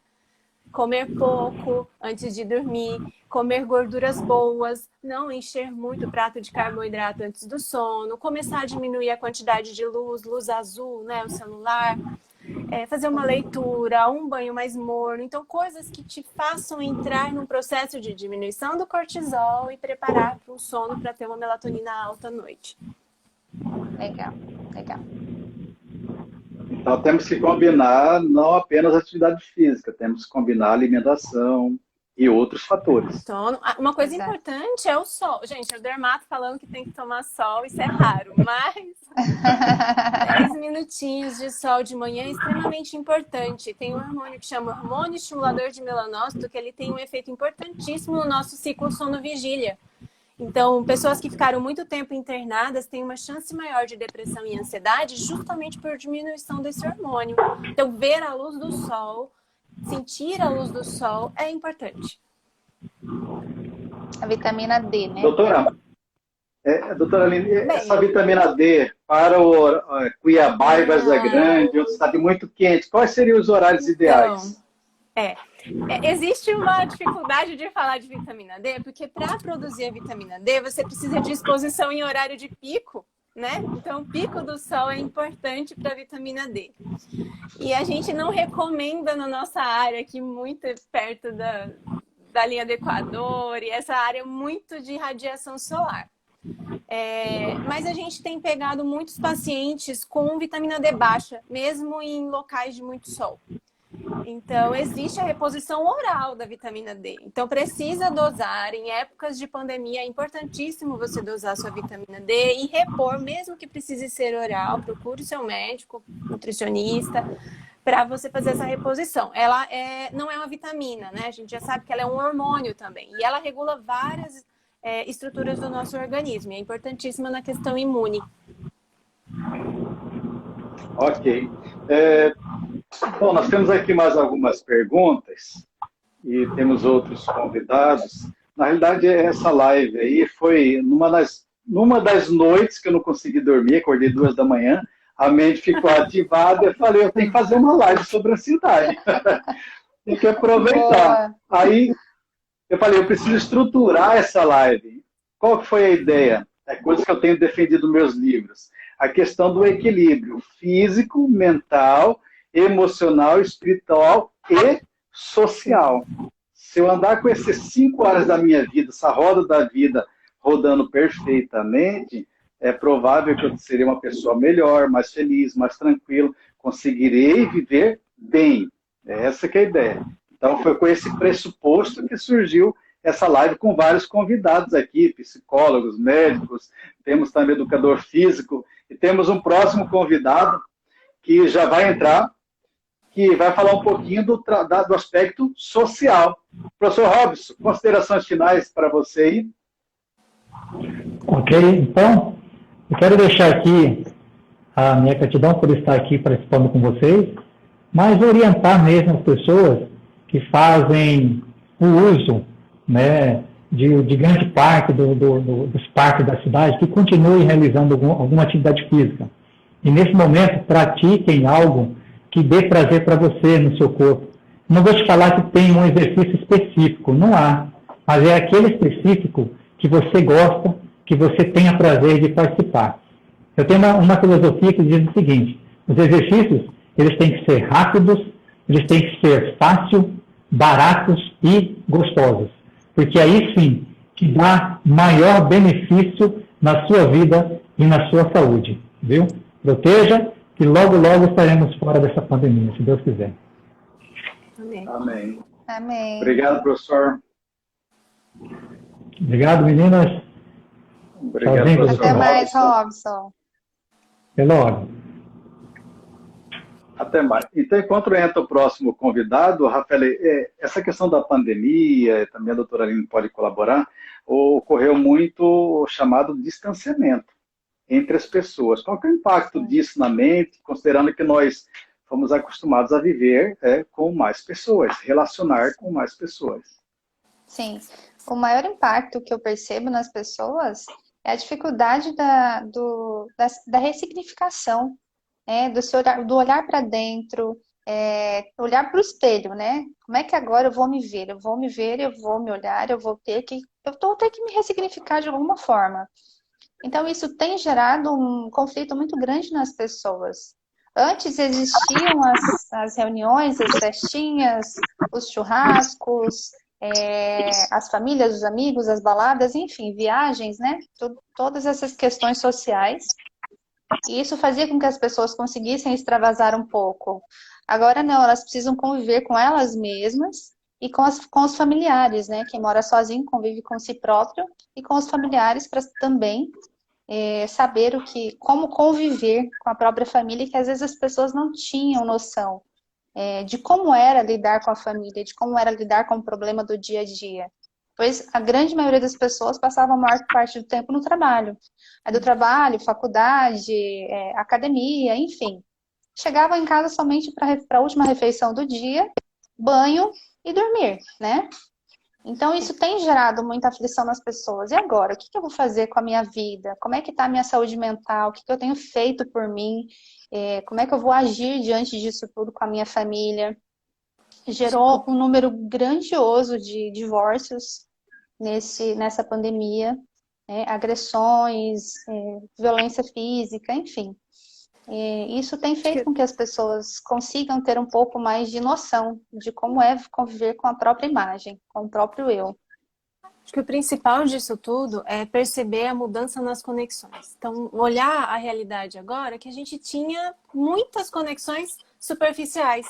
Comer pouco antes de dormir, comer gorduras boas, não encher muito o prato de carboidrato antes do sono, começar a diminuir a quantidade de luz azul, né, o celular, fazer uma leitura, um banho mais morno. Então, coisas que te façam entrar num processo de diminuição do cortisol e preparar para o sono para ter uma melatonina alta à noite. Legal, legal. Então temos que combinar não apenas atividade física, temos que combinar alimentação e outros fatores. Sono. Uma coisa importante é o sol. Gente, o dermato falando que tem que tomar sol, isso é raro, mas 10 minutinhos de sol de manhã é extremamente importante. Tem um hormônio que chama hormônio estimulador de melanócito, que ele tem um efeito importantíssimo no nosso ciclo sono-vigília. Então, pessoas que ficaram muito tempo internadas têm uma chance maior de depressão e ansiedade justamente por diminuição desse hormônio. Então, ver a luz do sol, sentir a luz do sol é importante. A vitamina D, né? Doutora Aline, essa vitamina D para o Cuiabá e Vargas Grande, uma cidade muito quente, quais seriam os horários ideais? Existe uma dificuldade de falar de vitamina D, porque para produzir a vitamina D, você precisa de exposição em horário de pico, né? Então, o pico do sol é importante para a vitamina D. E a gente não recomenda na nossa área, aqui muito perto da linha do Equador, e essa área muito de radiação solar. Mas a gente tem pegado muitos pacientes com vitamina D baixa, mesmo em locais de muito sol. Então, existe a reposição oral da vitamina D. Então, precisa dosar. Em épocas de pandemia, é importantíssimo você dosar sua vitamina D e repor, mesmo que precise ser oral. Procure seu médico, nutricionista, para você fazer essa reposição. Ela não é uma vitamina, né? A gente já sabe que ela é um hormônio também. E ela regula várias estruturas do nosso organismo. E é importantíssima na questão imune. Ok. Bom, nós temos aqui mais algumas perguntas e temos outros convidados. Na realidade, essa live aí foi numa das noites que eu não consegui dormir, acordei 2 da manhã, a mente ficou ativada e eu falei, eu tenho que fazer uma live sobre ansiedade. Tem que aproveitar. Boa. Aí eu falei, eu preciso estruturar essa live. Qual que foi a ideia? É coisa que eu tenho defendido nos meus livros. A questão do equilíbrio físico, mental, emocional, espiritual e social. Se eu andar com essas 5 horas da minha vida, essa roda da vida rodando perfeitamente, é provável que eu seria uma pessoa melhor, mais feliz, mais tranquilo, conseguirei viver bem. Essa que é a ideia. Então, foi com esse pressuposto que surgiu essa live com vários convidados aqui, psicólogos, médicos, temos também educador físico, e temos um próximo convidado que já vai entrar, que vai falar um pouquinho do aspecto social. Professor Robson, considerações finais para você aí? Ok, então, eu quero deixar aqui a minha gratidão por estar aqui participando com vocês, mas orientar mesmo as pessoas que fazem o uso, né, de grande parte dos parques da cidade, que continuem realizando alguma atividade física. E nesse momento, pratiquem algo que dê prazer para você no seu corpo. Não vou te falar que tem um exercício específico, não há. Mas é aquele específico que você gosta, que você tenha prazer de participar. Eu tenho uma filosofia que diz o seguinte, os exercícios, eles têm que ser rápidos, eles têm que ser fáceis, baratos e gostosos. Porque aí sim, que dá maior benefício na sua vida e na sua saúde. Viu? Proteja, que logo, logo estaremos fora dessa pandemia, se Deus quiser. Amém. Amém. Amém. Obrigado, professor. Obrigado, meninas. Obrigado, Tchauzinho, professor Até mais, Robson. Robson. Até logo. Até mais. Então, enquanto entra o próximo convidado, Rafael, essa questão da pandemia, também a doutora Aline pode colaborar, ocorreu muito o chamado distanciamento entre as pessoas. Qual que é o impacto disso na mente, considerando que nós fomos acostumados a viver com mais pessoas, relacionar com mais pessoas? Sim, o maior impacto que eu percebo nas pessoas é a dificuldade da ressignificação, né? Do olhar para dentro, olhar para o espelho, né? Como é que agora eu vou me ver? Eu vou me ver, eu vou me olhar, eu vou ter que me ressignificar de alguma forma. Então, isso tem gerado um conflito muito grande nas pessoas. Antes existiam as reuniões, as festinhas, os churrascos, as famílias, os amigos, as baladas, enfim, viagens, né? Todas essas questões sociais. E isso fazia com que as pessoas conseguissem extravasar um pouco. Agora não, elas precisam conviver com elas mesmas e com os familiares, né? Quem mora sozinho convive com si próprio e com os familiares para também saber como conviver com a própria família, que às vezes as pessoas não tinham noção de como era lidar com a família, de como era lidar com o problema do dia a dia. Pois a grande maioria das pessoas passava a maior parte do tempo no trabalho. Aí do trabalho, faculdade, academia, enfim. Chegavam em casa somente para a última refeição do dia, banho e dormir, né? Então, isso tem gerado muita aflição nas pessoas. E agora? O que eu vou fazer com a minha vida? Como é que está a minha saúde mental? O que eu tenho feito por mim? Como é que eu vou agir diante disso tudo com a minha família? Gerou um número grandioso de divórcios nessa pandemia, né? Agressões, violência física, enfim. Isso tem feito com que as pessoas consigam ter um pouco mais de noção de como é conviver com a própria imagem, com o próprio eu. Acho que o principal disso tudo é perceber a mudança nas conexões. Então, olhar a realidade agora, que a gente tinha muitas conexões superficiais,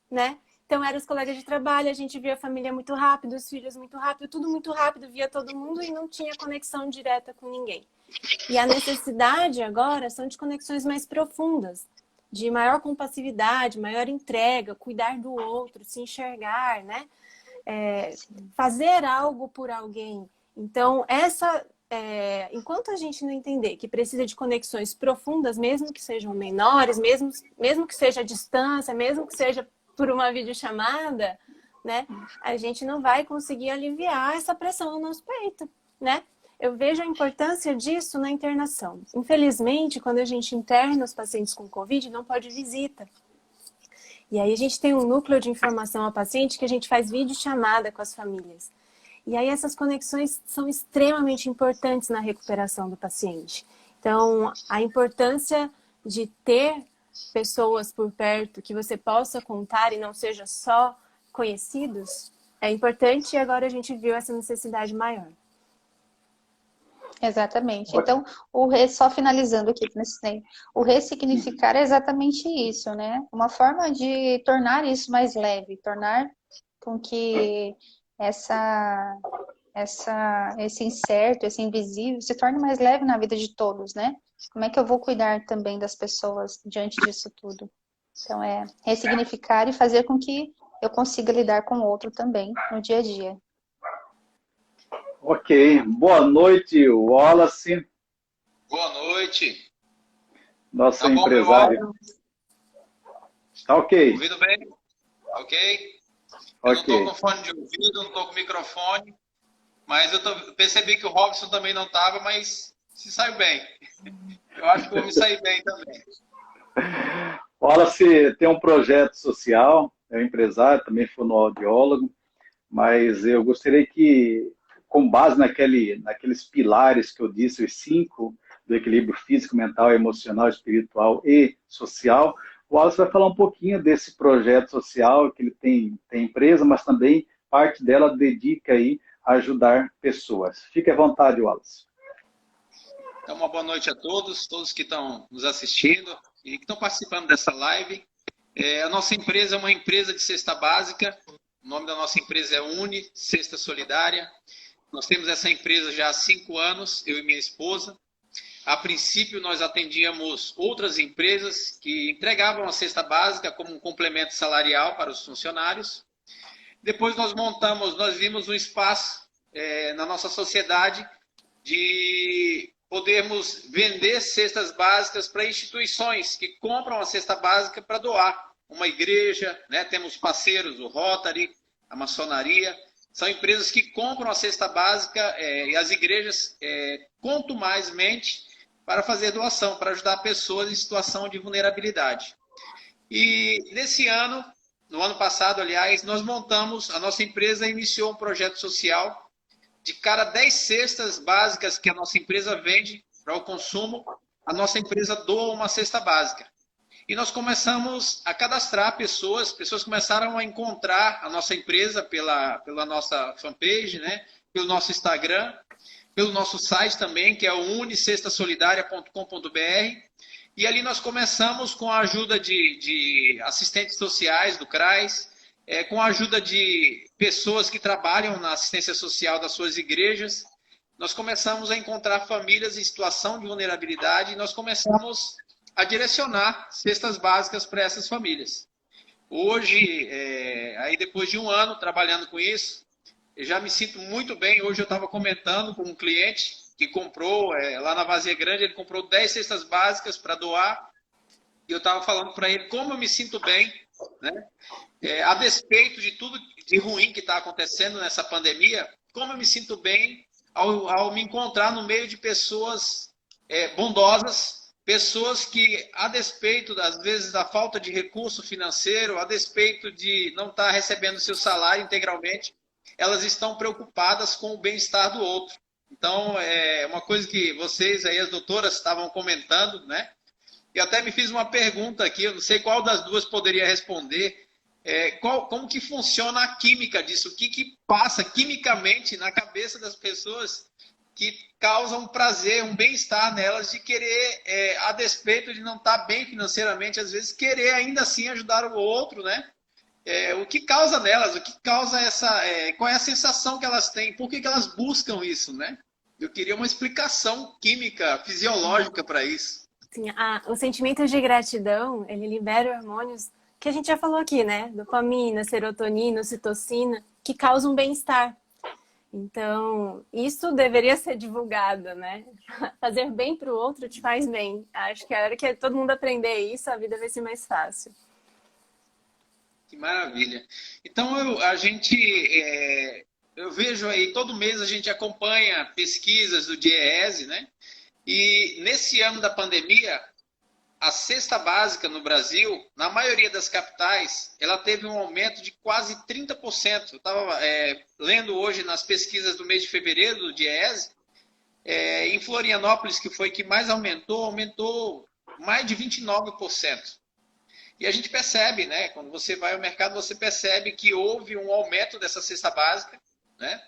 né? Então, eram os colegas de trabalho, a gente via a família muito rápido, os filhos muito rápido, tudo muito rápido, via todo mundo e não tinha conexão direta com ninguém. E a necessidade agora são de conexões mais profundas, de maior compassividade, maior entrega, cuidar do outro, se enxergar, né? Fazer algo por alguém. Então, enquanto a gente não entender que precisa de conexões profundas, mesmo que sejam menores, mesmo que seja à distância, mesmo que seja por uma videochamada, né, a gente não vai conseguir aliviar essa pressão no nosso peito, né? Eu vejo a importância disso na internação. Infelizmente, quando a gente interna os pacientes com Covid, não pode visita. E aí a gente tem um núcleo de informação ao paciente que a gente faz videochamada com as famílias. E aí essas conexões são extremamente importantes na recuperação do paciente. Então, a importância de ter pessoas por perto que você possa contar e não seja só conhecidos é importante, e agora a gente viu essa necessidade maior. Exatamente. Então, só finalizando aqui, o ressignificar é exatamente isso, né? Uma forma de tornar isso mais leve, tornar com que esse incerto, esse invisível, se torne mais leve na vida de todos, né? Como é que eu vou cuidar também das pessoas diante disso tudo? Então, é ressignificar e fazer com que eu consiga lidar com o outro também no dia a dia. Ok. Boa noite, Wallace. Boa noite. Nosso Tá bom, empresário. Tá ok. Ouvido bem? Ok? Eu não estou com fone de ouvido, não estou com microfone, mas eu percebi que o Robson também não estava, mas se saiu bem. Eu acho que vou me sair bem também. Wallace tem um projeto social, é um empresário, também fonoaudiólogo, mas eu gostaria que, com base naqueles pilares que eu disse, os 5 do equilíbrio físico, mental, emocional, espiritual e social, o Wallace vai falar um pouquinho desse projeto social, que ele tem empresa, mas também parte dela dedica aí a ajudar pessoas. Fique à vontade, Wallace. Então, uma boa noite a todos que estão nos assistindo e que estão participando dessa live. A nossa empresa é uma empresa de cesta básica. O nome da nossa empresa é Uni Cesta Solidária. Nós temos essa empresa já há 5 anos, eu e minha esposa. A princípio, nós atendíamos outras empresas que entregavam a cesta básica como um complemento salarial para os funcionários. Depois nós vimos um espaço na nossa sociedade de podermos vender cestas básicas para instituições que compram a cesta básica para doar. Uma igreja, né? Temos parceiros, o Rotary, a maçonaria. São empresas que compram a cesta básica e as igrejas contumazmente para fazer doação, para ajudar pessoas em situação de vulnerabilidade. E nesse ano, no ano passado, aliás, nós a nossa empresa iniciou um projeto social. De cada 10 cestas básicas que a nossa empresa vende para o consumo, a nossa empresa doa uma cesta básica. E nós começamos a cadastrar pessoas começaram a encontrar a nossa empresa pela nossa fanpage, né? Pelo nosso Instagram, pelo nosso site também, que é o unicestasolidaria.com.br. E ali nós começamos com a ajuda de assistentes sociais do CRAS, com a ajuda de pessoas que trabalham na assistência social das suas igrejas. Nós começamos a encontrar famílias em situação de vulnerabilidade e nós começamos a direcionar cestas básicas para essas famílias. Hoje, aí depois de 1 ano trabalhando com isso, eu já me sinto muito bem. Hoje eu estava comentando com um cliente que comprou, lá na Vazia Grande, ele comprou 10 cestas básicas para doar, e eu estava falando para ele como eu me sinto bem, né? A despeito de tudo de ruim que está acontecendo nessa pandemia, como eu me sinto bem ao me encontrar no meio de pessoas bondosas, pessoas que, a despeito, às vezes, da falta de recurso financeiro, a despeito de não estar recebendo seu salário integralmente, elas estão preocupadas com o bem-estar do outro. Então, é uma coisa que vocês aí, as doutoras, estavam comentando, né? E até me fiz uma pergunta aqui, eu não sei qual das duas poderia responder. Como que funciona a química disso? O que passa quimicamente na cabeça das pessoas que causam prazer, um bem-estar nelas, de querer, a despeito de não estar bem financeiramente, às vezes querer ainda assim ajudar o outro, né? O que causa nelas, o que causa qual é a sensação que elas têm, por que elas buscam isso, né? Eu queria uma explicação química, fisiológica para isso. Sim, o sentimento de gratidão, ele libera hormônios que a gente já falou aqui, né? Dopamina, serotonina, ocitocina, que causam bem-estar. Então, isso deveria ser divulgado, né? Fazer bem para o outro te faz bem. Acho que a hora que todo mundo aprender isso, a vida vai ser mais fácil. Que maravilha. Então, eu vejo aí, todo mês a gente acompanha pesquisas do DIEESE, né? E nesse ano da pandemia, a cesta básica no Brasil, na maioria das capitais, ela teve um aumento de quase 30%. Eu estava lendo hoje nas pesquisas do mês de fevereiro do DIEESE, em Florianópolis, que foi que mais aumentou mais de 29%. E a gente percebe, né? Quando você vai ao mercado, você percebe que houve um aumento dessa cesta básica, né?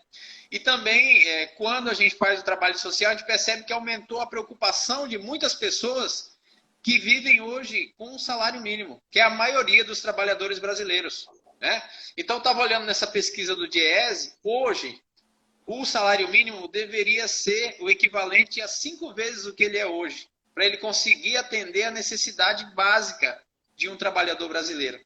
E também, quando a gente faz o trabalho social, a gente percebe que aumentou a preocupação de muitas pessoas que vivem hoje com um salário mínimo, que é a maioria dos trabalhadores brasileiros, né? Então, eu estava olhando nessa pesquisa do DIEESE, hoje, o salário mínimo deveria ser o equivalente a 5 vezes o que ele é hoje, para ele conseguir atender a necessidade básica de um trabalhador brasileiro.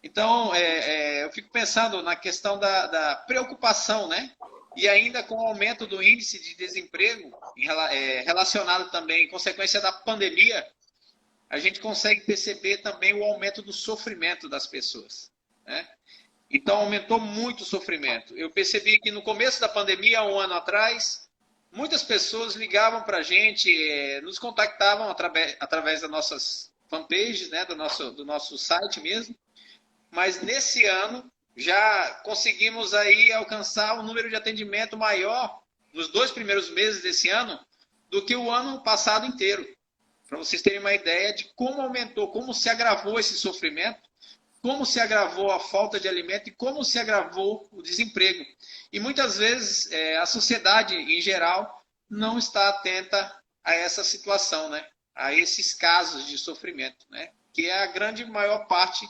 Então, eu fico pensando na questão da preocupação, né? E ainda com o aumento do índice de desemprego, relacionado também, em consequência da pandemia, a gente consegue perceber também o aumento do sofrimento das pessoas, né? Então, aumentou muito o sofrimento. Eu percebi que no começo da pandemia, 1 ano atrás, muitas pessoas ligavam para a gente, nos contactavam através das nossas fanpages, né, do nosso site mesmo. Mas nesse ano, já conseguimos aí alcançar um número de atendimento maior nos 2 primeiros meses desse ano do que o ano passado inteiro. Para vocês terem uma ideia de como aumentou, como se agravou esse sofrimento, como se agravou a falta de alimento e como se agravou o desemprego. E muitas vezes a sociedade em geral não está atenta a essa situação, né? A esses casos de sofrimento, né? Que é a grande maior parte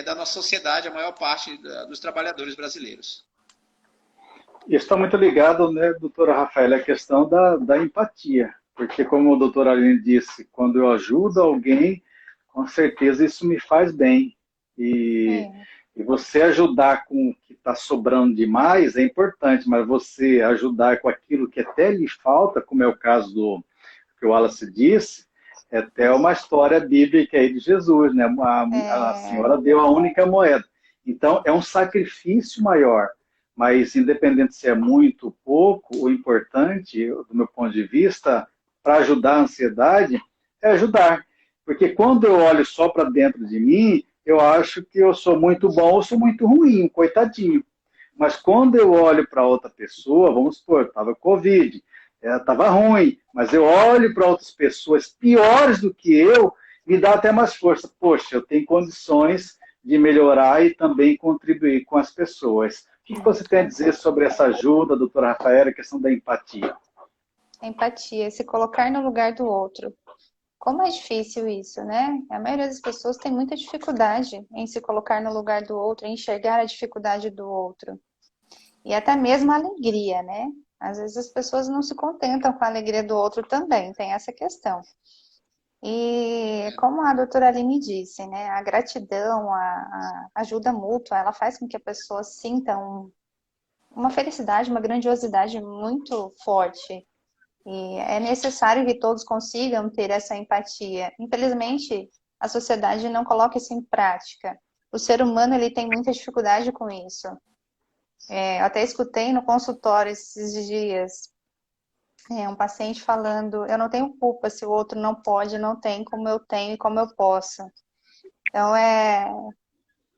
da nossa sociedade, a maior parte dos trabalhadores brasileiros. Isso está muito ligado, né, doutora Rafaela, à questão da empatia. Porque, como o doutor Aline disse, quando eu ajudo alguém, com certeza isso me faz bem. E você ajudar com o que está sobrando demais é importante, mas você ajudar com aquilo que até lhe falta, como é o caso do que o Wallace disse, é até uma história bíblica aí de Jesus, né? A senhora deu a única moeda. Então, é um sacrifício maior. Mas, independente se é muito ou pouco, o importante, do meu ponto de vista, para ajudar a ansiedade, é ajudar. Porque quando eu olho só para dentro de mim, eu acho que eu sou muito bom ou sou muito ruim, um coitadinho. Mas quando eu olho para outra pessoa, vamos supor, estava Covid, estava ruim, mas eu olho para outras pessoas piores do que eu, me dá até mais força. Poxa, eu tenho condições de melhorar e também contribuir com as pessoas. O que você tem a dizer sobre essa ajuda, doutora Rafaela, a questão da empatia? Empatia, se colocar no lugar do outro. Como é difícil isso, né? A maioria das pessoas tem muita dificuldade em se colocar no lugar do outro, em enxergar a dificuldade do outro. E até mesmo a alegria, né? Às vezes as pessoas não se contentam com a alegria do outro também, tem essa questão. E como a doutora Aline disse, né? A gratidão, a ajuda mútua, ela faz com que a pessoa sinta uma felicidade, uma grandiosidade muito forte. E é necessário que todos consigam ter essa empatia. Infelizmente, a sociedade não coloca isso em prática. O ser humano ele tem muita dificuldade com isso. Eu até escutei no consultório esses dias um paciente falando: eu não tenho culpa se o outro não pode, não tem como eu tenho e como eu posso. Então,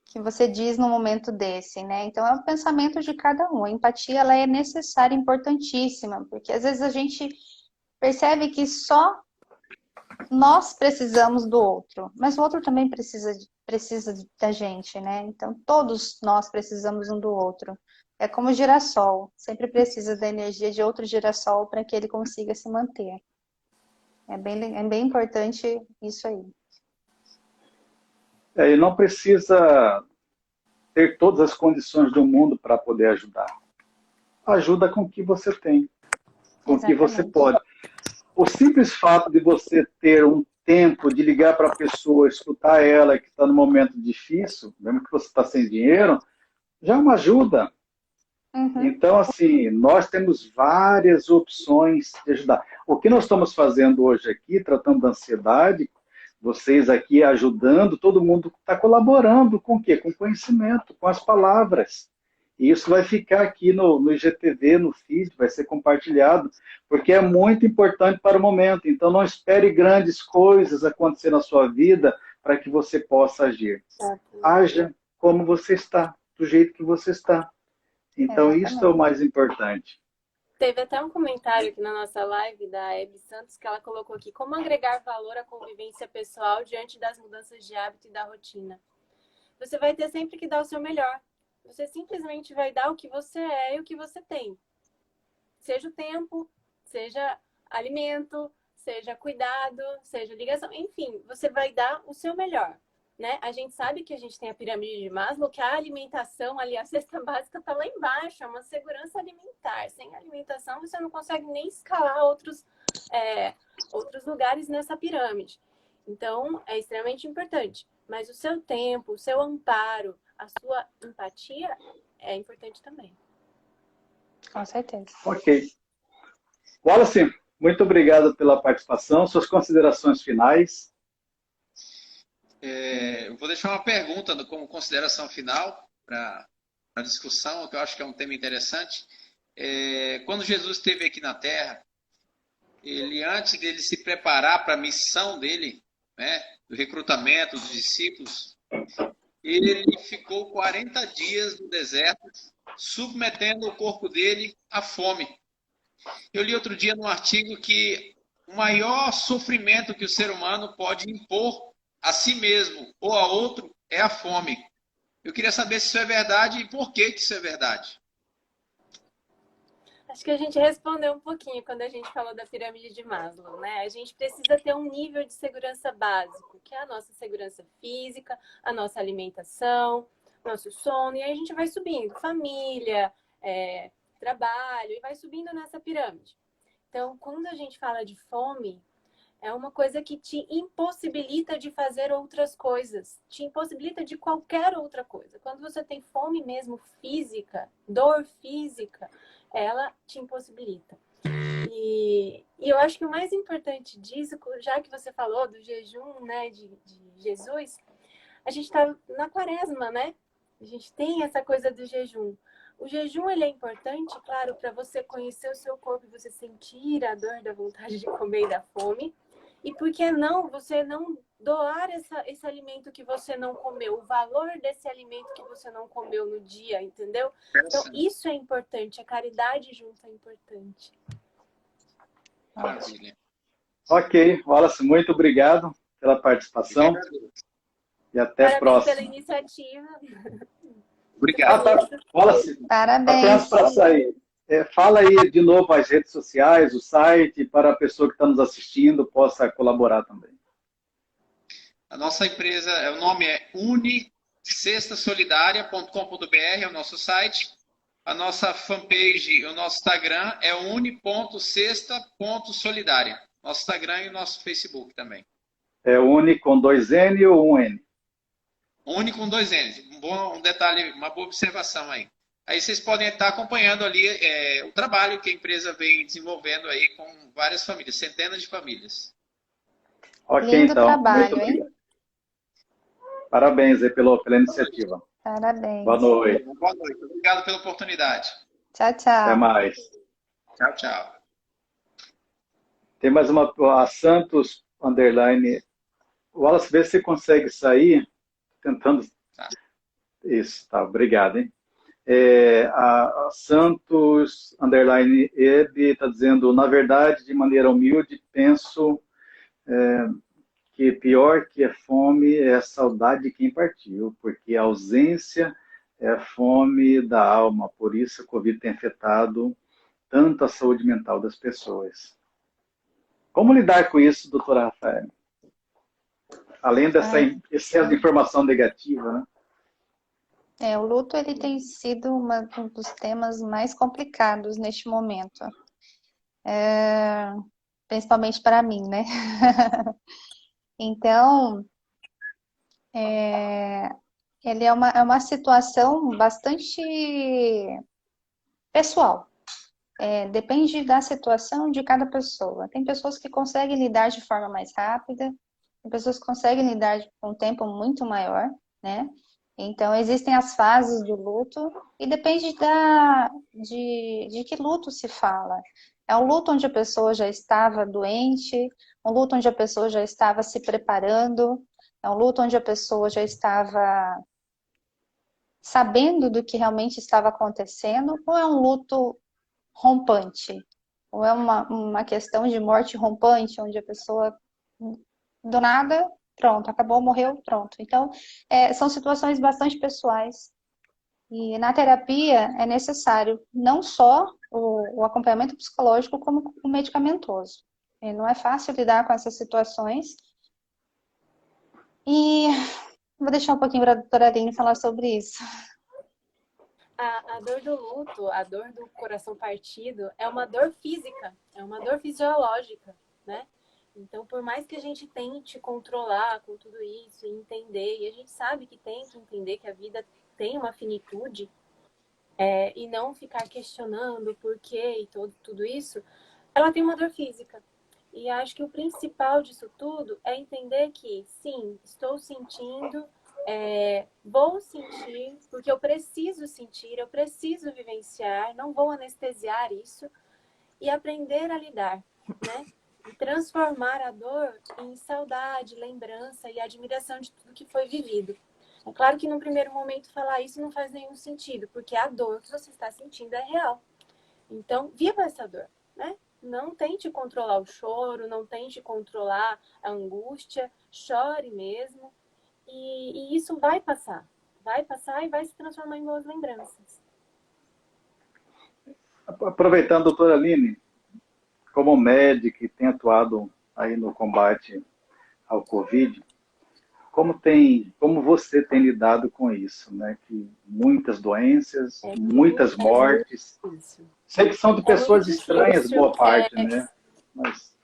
que você diz num momento desse, né? Então, é o pensamento de cada um. A empatia, ela é necessária, importantíssima, porque às vezes a gente percebe que só nós precisamos do outro, mas o outro também precisa da gente, né? Então, todos nós precisamos um do outro. É como o girassol, sempre precisa da energia de outro girassol para que ele consiga se manter. É bem importante isso aí. E não precisa ter todas as condições do mundo para poder ajudar. Ajuda com o que você tem, com o que você pode. O simples fato de você ter um tempo de ligar para a pessoa, escutar ela que está no momento difícil, mesmo que você está sem dinheiro, já é uma ajuda. Uhum. Então, assim, nós temos várias opções de ajudar. O que nós estamos fazendo hoje aqui, tratando da ansiedade, vocês aqui ajudando, todo mundo está colaborando com o quê? Com conhecimento, com as palavras. E isso vai ficar aqui no IGTV, no feed, vai ser compartilhado, porque é muito importante para o momento. Então, não espere grandes coisas acontecer na sua vida para que você possa agir. Haja como você está, do jeito que você está. Então, isso é o mais importante. Teve até um comentário aqui na nossa live da Hebe Santos, que ela colocou aqui: como agregar valor à convivência pessoal diante das mudanças de hábito e da rotina. Você vai ter sempre que dar o seu melhor. Você simplesmente vai dar o que você é e o que você tem. Seja o tempo, seja alimento, seja cuidado, seja ligação, enfim, você vai dar o seu melhor. Né? A gente sabe que a gente tem a pirâmide de Maslow, que a alimentação, ali, a cesta básica está lá embaixo, é uma segurança alimentar. Sem alimentação, você não consegue nem escalar outros lugares nessa pirâmide. Então, é extremamente importante. Mas o seu tempo, o seu amparo, a sua empatia é importante também. Com certeza. Ok. Wallace, muito obrigado pela participação. Suas considerações finais. Eu vou deixar uma pergunta como consideração final para a discussão, que eu acho que é um tema interessante. Quando Jesus esteve aqui na Terra, antes dele se preparar para a missão dele, né, do recrutamento dos discípulos, ele ficou 40 dias no deserto, submetendo o corpo dele à fome. Eu li outro dia num artigo que o maior sofrimento que o ser humano pode impor a si mesmo ou a outro é a fome. Eu queria saber se isso é verdade e por que isso é verdade. Acho que a gente respondeu um pouquinho quando a gente falou da pirâmide de Maslow, né? A gente precisa ter um nível de segurança básico, que é a nossa segurança física, a nossa alimentação, nosso sono, e aí a gente vai subindo, família, trabalho, e vai subindo nessa pirâmide. Então, quando a gente fala de fome, é uma coisa que te impossibilita de fazer outras coisas, te impossibilita de qualquer outra coisa. Quando você tem fome mesmo física, dor física, ela te impossibilita. E eu acho que o mais importante disso, já que você falou do jejum, né, de Jesus, a gente está na quaresma, né? A gente tem essa coisa do jejum. O jejum, ele é importante, claro, para você conhecer o seu corpo e você sentir a dor da vontade de comer e da fome. E por que não você não doar esse alimento que você não comeu, o valor desse alimento que você não comeu no dia, entendeu? Então, isso é importante, a caridade junto é importante. Maravilha. Ok, Wallace, muito obrigado pela participação e até a próxima. Parabéns pela iniciativa. Obrigado. Wallace, Parabéns. apenas para sair. Fala aí de novo as redes sociais, o site, para a pessoa que está nos assistindo possa colaborar também. A nossa empresa, o nome é unicestasolidaria.com.br, é o nosso site. A nossa fanpage, o nosso Instagram é uni.cesta.solidaria. Nosso Instagram e o nosso Facebook também. É Uni com 2 N ou 1 N? Uni com 2 N's. Um detalhe, uma boa observação aí. Aí vocês podem estar acompanhando ali o trabalho que a empresa vem desenvolvendo aí com várias famílias, centenas de famílias. Ok, Lindo então. trabalho, hein? Parabéns aí pela iniciativa. Parabéns. Boa noite. Boa noite. Obrigado pela oportunidade. Tchau, tchau. Até mais. Tchau, tchau. Tem mais uma, a Santos underline. Wallace, vê se você consegue sair. Tentando. Tá. Isso, tá. Obrigado, hein? A Santos underline Eb está dizendo, na verdade, de maneira humilde, penso que pior que a fome é a saudade de quem partiu, porque a ausência é a fome da alma, por isso a Covid tem afetado tanto a saúde mental das pessoas. Como lidar com isso, doutora Rafael? Além dessa excesso de informação negativa, né? O luto ele tem sido um dos temas mais complicados neste momento, principalmente para mim, né? Então, ele é uma situação bastante pessoal. Depende da situação de cada pessoa. Tem pessoas que conseguem lidar de forma mais rápida, tem pessoas que conseguem lidar com um tempo muito maior, né? Então, existem as fases do luto e depende de que luto se fala. É um luto onde a pessoa já estava doente, um luto onde a pessoa já estava se preparando, é um luto onde a pessoa já estava sabendo do que realmente estava acontecendo, ou é um luto rompante? Ou é uma questão de morte rompante, onde a pessoa, do nada, pronto, acabou, morreu, pronto. Então, são situações bastante pessoais. E na terapia é necessário não só o acompanhamento psicológico, como o medicamentoso. E não é fácil lidar com essas situações. E vou deixar um pouquinho para a doutora Aline falar sobre isso. A dor do luto, a dor do coração partido, é uma dor física, é uma dor fisiológica, né? Então, por mais que a gente tente controlar com tudo isso e entender, e a gente sabe que tem que entender que a vida tem uma finitude, e não ficar questionando o porquê e tudo isso, ela tem uma dor física. E acho que o principal disso tudo é entender que, sim, estou sentindo, vou sentir, porque eu preciso sentir, eu preciso vivenciar, não vou anestesiar isso, e aprender a lidar, né? E transformar a dor em saudade, lembrança e admiração de tudo que foi vivido. É claro que no primeiro momento falar isso não faz nenhum sentido, porque a dor que você está sentindo é real. Então, viva essa dor, né? Não tente controlar o choro, não tente controlar a angústia, chore mesmo. E isso vai passar e vai se transformar em boas lembranças. Aproveitando, doutora Aline, como médica que tem atuado aí no combate ao Covid, como você tem lidado com isso, né? Que muitas doenças, muitas mortes. Sei que são de pessoas estranhas, boa parte, né? Mas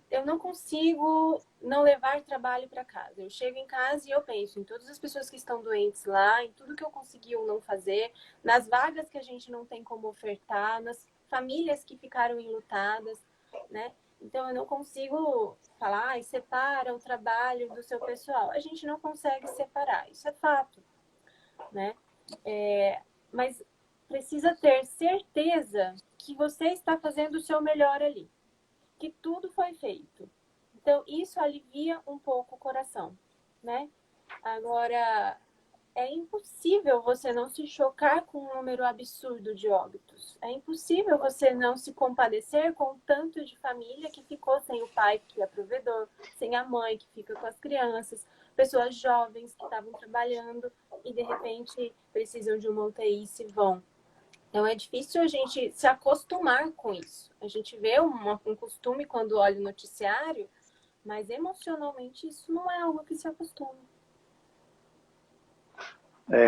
eu não consigo não levar trabalho para casa. Eu chego em casa e eu penso em todas as pessoas que estão doentes lá, em tudo que eu consegui ou não fazer, nas vagas que a gente não tem como ofertar, nas famílias que ficaram enlutadas, né? Então, eu não consigo falar, separa o trabalho do seu pessoal. A gente não consegue separar, isso é fato, né? Mas precisa ter certeza que você está fazendo o seu melhor ali, que tudo foi feito. Então, isso alivia um pouco o coração, né? Agora, é impossível você não se chocar com um número absurdo de óbitos. É impossível você não se compadecer com o tanto de família que ficou sem o pai, que é provedor, sem a mãe, que fica com as crianças, pessoas jovens que estavam trabalhando e, de repente, precisam de uma UTI e se vão. Então, é difícil a gente se acostumar com isso. A gente vê um costume quando olha o noticiário, mas emocionalmente isso não é algo que se acostuma.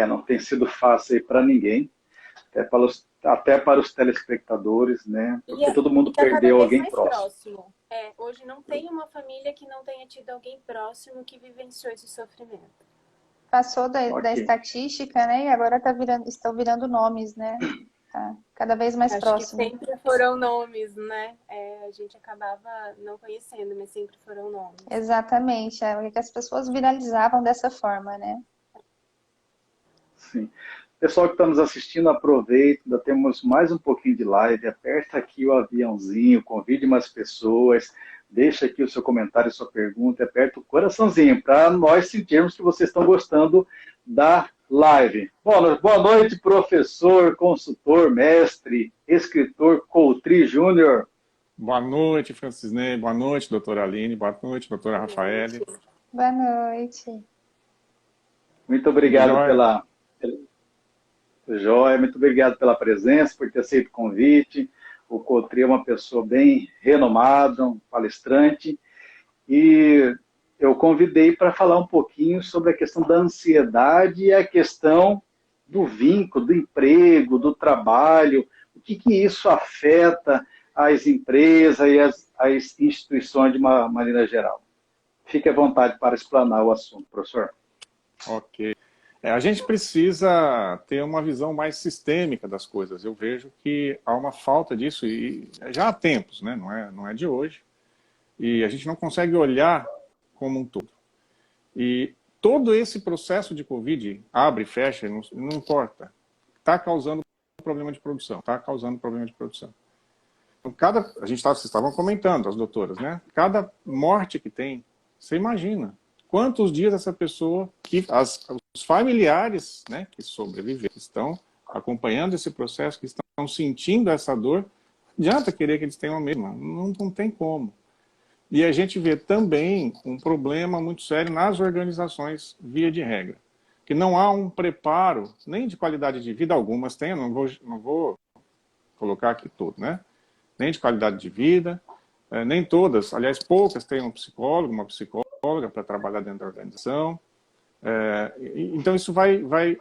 não tem sido fácil para ninguém, até para os telespectadores, né? Porque todo mundo perdeu alguém próximo. Hoje não tem uma família que não tenha tido alguém próximo que vivenciou esse sofrimento. Passou da estatística, né? E agora estão virando nomes, né? Tá cada vez mais próximo. Acho que sempre foram nomes, né? A gente acabava não conhecendo, mas sempre foram nomes. Exatamente, porque as pessoas viralizavam dessa forma, né? Sim. Pessoal que está nos assistindo, aproveita, ainda temos mais um pouquinho de live, aperta aqui o aviãozinho, convide mais pessoas, deixa aqui o seu comentário, sua pergunta, aperta o coraçãozinho, para nós sentirmos que vocês estão gostando da live. Boa noite, professor, consultor, mestre, escritor Coutri Júnior. Boa noite, Francisney. Boa noite, doutora Aline. Boa noite, doutora Rafaele. Boa noite. Muito obrigado pela Joia, muito obrigado pela presença, por ter aceito o convite. O Coutri é uma pessoa bem renomada, um palestrante, e eu convidei para falar um pouquinho sobre a questão da ansiedade e a questão do vínculo, do emprego, do trabalho, o que isso afeta as empresas e as instituições de uma maneira geral. Fique à vontade para explanar o assunto, professor. Ok. A gente precisa ter uma visão mais sistêmica das coisas. Eu vejo que há uma falta disso, e já há tempos, né? Não é de hoje. E a gente não consegue olhar como um todo. E todo esse processo de Covid, abre, fecha, não importa, está causando problema de produção. Está causando problema de produção. Então, vocês estavam comentando, as doutoras, né? Cada morte que tem, você imagina. Quantos dias essa pessoa, os familiares, né, que sobreviveram, que estão acompanhando esse processo, que estão sentindo essa dor, não adianta querer que eles tenham a mesma, não tem como. E a gente vê também um problema muito sério nas organizações, via de regra, que não há um preparo, nem de qualidade de vida, algumas têm, eu não vou colocar aqui tudo, né? Nem de qualidade de vida, nem todas, aliás, poucas têm um psicólogo, uma psicóloga para trabalhar dentro da organização. Então, isso vai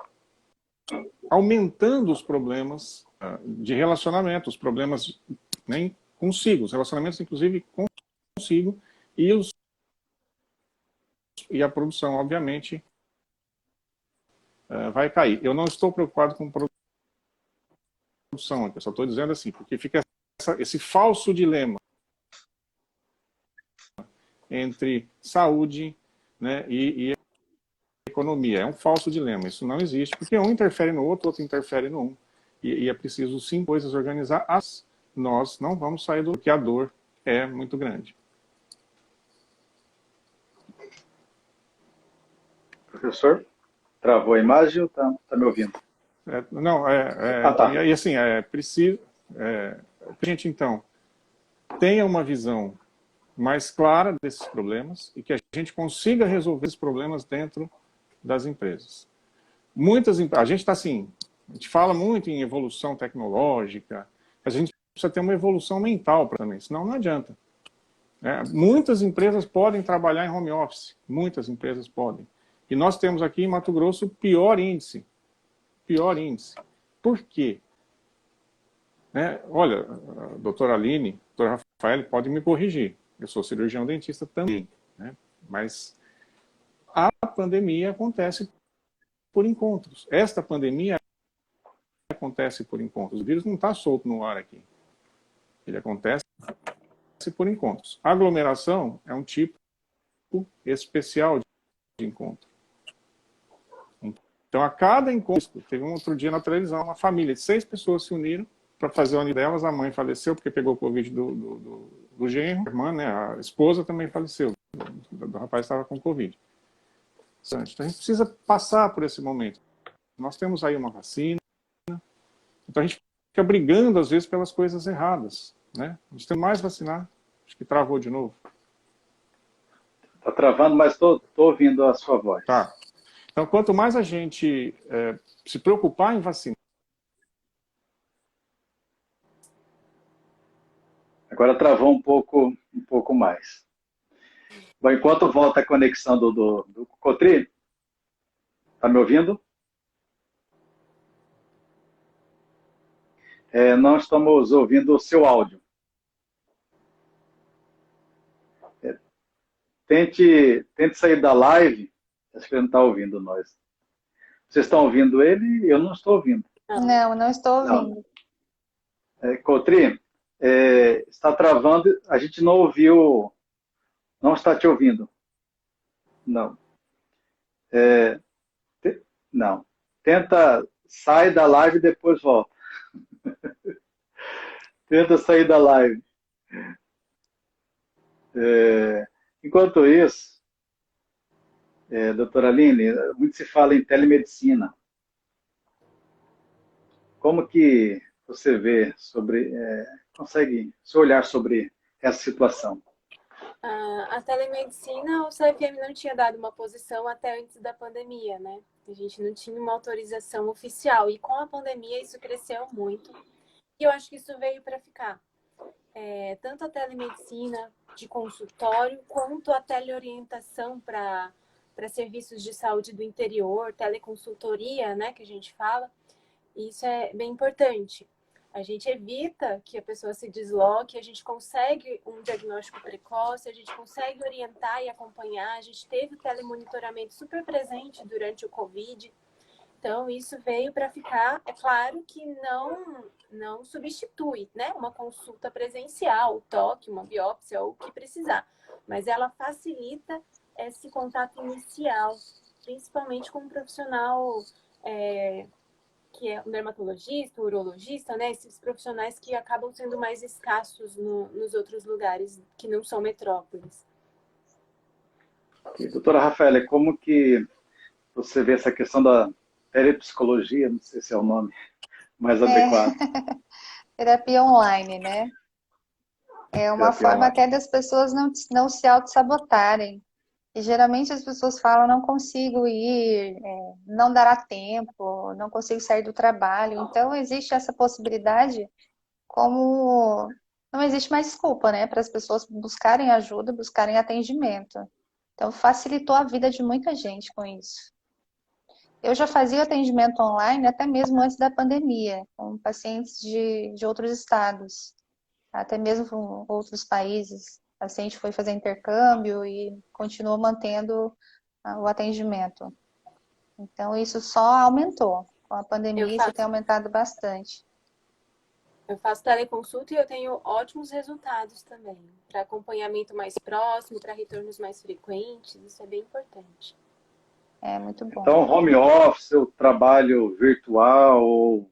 aumentando os problemas de relacionamento, os problemas nem consigo, os relacionamentos, inclusive, consigo, e a produção, obviamente, vai cair. Eu não estou preocupado com produção, eu só estou dizendo assim, porque fica esse falso dilema entre saúde, né, e economia. É um falso dilema, isso não existe, porque um interfere no outro interfere no um. E é preciso, sim, coisas organizar. Nós não vamos sair porque a dor é muito grande. Professor, travou a imagem ou tá me ouvindo? Tá. E assim, preciso... gente, então, tenha uma visão mais clara desses problemas e que a gente consiga resolver esses problemas dentro das empresas. A gente está assim, a gente fala muito em evolução tecnológica, mas a gente precisa ter uma evolução mental também, senão não adianta. Muitas empresas podem trabalhar em home office, muitas empresas podem. E nós temos aqui em Mato Grosso o pior índice. Por quê? Olha, a doutora Aline, a doutora Rafael pode me corrigir. Eu sou cirurgião dentista também, né? Mas a pandemia acontece por encontros. Esta pandemia acontece por encontros. O vírus não está solto no ar aqui. Ele acontece por encontros. A aglomeração é um tipo especial de encontro. Então, a cada encontro, teve um outro dia na televisão, uma família de 6 pessoas se uniram para fazer a união delas. A mãe faleceu porque pegou o Covid do genro, a irmã, né? A esposa também faleceu. O rapaz estava com Covid. Então, a gente precisa passar por esse momento. Nós temos aí uma vacina. Então, a gente fica brigando, às vezes, pelas coisas erradas, né? A gente tem mais vacinar. Acho que travou de novo. Está travando, mas estou ouvindo a sua voz. Tá. Então, quanto mais a gente se preocupar em vacinar... Agora travou um pouco mais. Bom, enquanto volta a conexão do Cotri, está me ouvindo? Não estamos ouvindo o seu áudio. Tente sair da live. Acho que ele não está ouvindo nós. Vocês estão ouvindo ele? Eu não estou ouvindo. Não estou ouvindo. Cotri, está travando. A gente não ouviu. Não está te ouvindo. Não. Não. Tenta sair da live e depois volta. Tenta sair da live. Enquanto isso, doutora Aline, muito se fala em telemedicina. Como que você vê consegue se olhar sobre essa situação? A telemedicina, o CFM não tinha dado uma posição até antes da pandemia, né? A gente não tinha uma autorização oficial. E com a pandemia isso cresceu muito. E eu acho que isso veio para ficar. Tanto a telemedicina de consultório, quanto a teleorientação para serviços de saúde do interior, teleconsultoria, né, que a gente fala. Isso é bem importante. A gente evita que a pessoa se desloque, a gente consegue um diagnóstico precoce, a gente consegue orientar e acompanhar. A gente teve o telemonitoramento super presente durante o Covid. Então, isso veio para ficar. É claro que não substitui, né, uma consulta presencial, toque, uma biópsia ou o que precisar, mas ela facilita esse contato inicial, principalmente com um profissional que é um dermatologista, um urologista, né, esses profissionais que acabam sendo mais escassos nos outros lugares que não são metrópoles. E, doutora Rafaela, como que você vê essa questão da peripsicologia, não sei se é o nome mais adequado. Terapia online, né? É uma Terapia forma online. até das pessoas não se auto-sabotarem. E geralmente as pessoas falam, não consigo ir, não dará tempo, não consigo sair do trabalho. Então existe essa possibilidade, como não existe mais desculpa, né, para as pessoas buscarem ajuda, buscarem atendimento. Então facilitou a vida de muita gente com isso. Eu já fazia atendimento online até mesmo antes da pandemia, com pacientes de outros estados, até mesmo com outros países. O paciente foi fazer intercâmbio e continuou mantendo o atendimento. Então, isso só aumentou. Com a pandemia, isso tem aumentado bastante. Eu faço teleconsulta e eu tenho ótimos resultados também. Para acompanhamento mais próximo, para retornos mais frequentes, isso é bem importante. É muito bom. Então, home office, o trabalho virtual, ou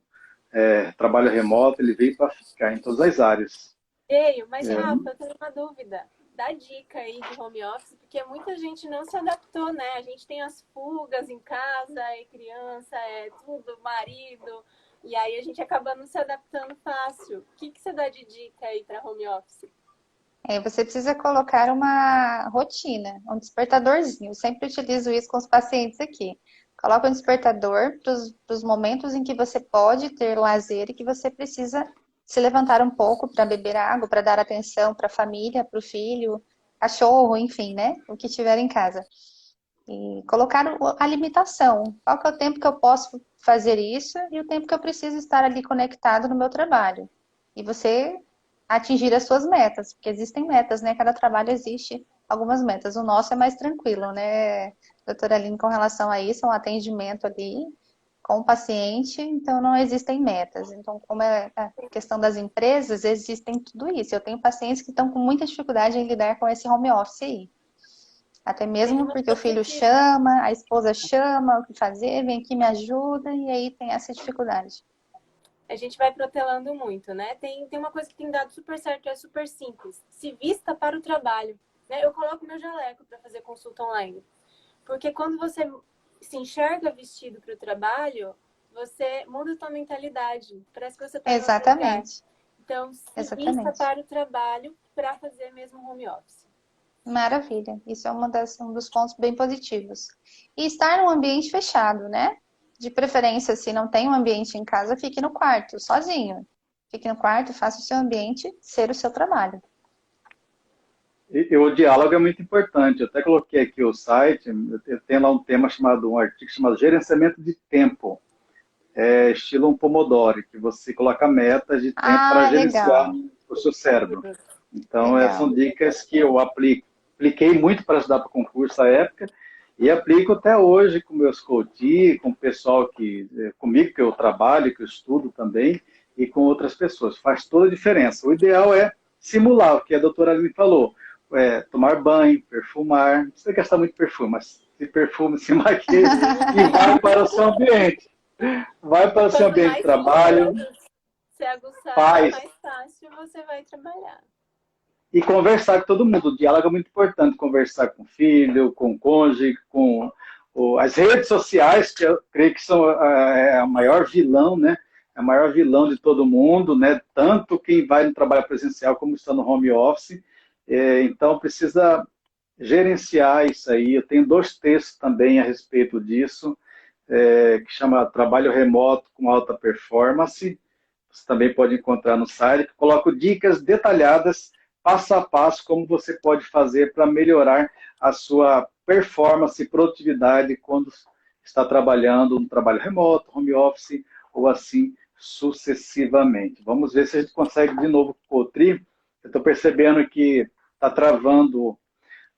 trabalho remoto, ele veio para ficar em todas as áreas. Veio, mas Rafa, eu tenho uma dúvida. Dá dica aí de home office, porque muita gente não se adaptou, né? A gente tem as fugas em casa, é criança, é tudo, marido, e aí a gente acaba não se adaptando fácil. O que você dá de dica aí para home office? Você precisa colocar uma rotina, um despertadorzinho. Eu sempre utilizo isso com os pacientes aqui. Coloca um despertador para os momentos em que você pode ter lazer e que você precisa se levantar um pouco para beber água, para dar atenção para a família, para o filho, cachorro, enfim, né? O que tiver em casa. E colocar a limitação. Qual que é o tempo que eu posso fazer isso e o tempo que eu preciso estar ali conectado no meu trabalho. E você atingir as suas metas, porque existem metas, né? Cada trabalho existe algumas metas. O nosso é mais tranquilo, né, doutora Aline, com relação a isso, é um atendimento ali com o paciente, então não existem metas. Então, como é a questão das empresas, existem tudo isso. Eu tenho pacientes que estão com muita dificuldade em lidar com esse home office aí. Até mesmo porque o filho chama, a esposa chama, o que fazer, vem aqui, me ajuda, e aí tem essa dificuldade. A gente vai protelando muito, né? Tem uma coisa que tem dado super certo, é super simples. Se vista para o trabalho. Né? Eu coloco meu jaleco para fazer consulta online. Porque quando você se enxerga vestido para o trabalho, você muda a sua mentalidade. Parece que você está em outro lugar. Exatamente. Então, se vista para o trabalho para fazer mesmo home office. Maravilha. Isso é um dos pontos bem positivos. E estar num ambiente fechado, né? De preferência, se não tem um ambiente em casa, fique no quarto, sozinho. Fique no quarto, faça o seu ambiente ser o seu trabalho. E o diálogo é muito importante. Eu até coloquei aqui o site, eu tenho lá um artigo chamado Gerenciamento de Tempo. Estilo um Pomodoro, que você coloca metas de tempo para gerenciar o seu cérebro. Então, são dicas que eu apliquei muito para estudar para o concurso à época, e aplico até hoje com meus coaches, com o pessoal comigo que eu trabalho, que eu estudo também, e com outras pessoas. Faz toda a diferença. O ideal é simular o que a doutora Aline falou. Tomar banho, perfumar. Não precisa gastar muito perfume, mas se perfume, se maquia e vai para o seu ambiente. Vai para o seu ambiente de trabalho. Se aguçar, mais fácil você vai trabalhar. E conversar com todo mundo. O diálogo é muito importante. Conversar com o filho, com o cônjuge, com as redes sociais, que eu creio que são a maior vilão, né? A maior vilão de todo mundo, né? Tanto quem vai no trabalho presencial como está no home office. Então, precisa gerenciar isso aí. Eu tenho 2 textos também a respeito disso, que chama Trabalho Remoto com Alta Performance. Você também pode encontrar no site. Eu coloco dicas detalhadas, passo a passo, como você pode fazer para melhorar a sua performance e produtividade quando está trabalhando no trabalho remoto, home office, ou assim sucessivamente. Vamos ver se a gente consegue de novo com o Tri. Eu estou percebendo que está travando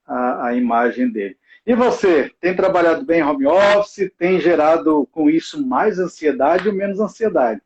a imagem dele. E você, tem trabalhado bem em home office? Tem gerado com isso mais ansiedade ou menos ansiedade?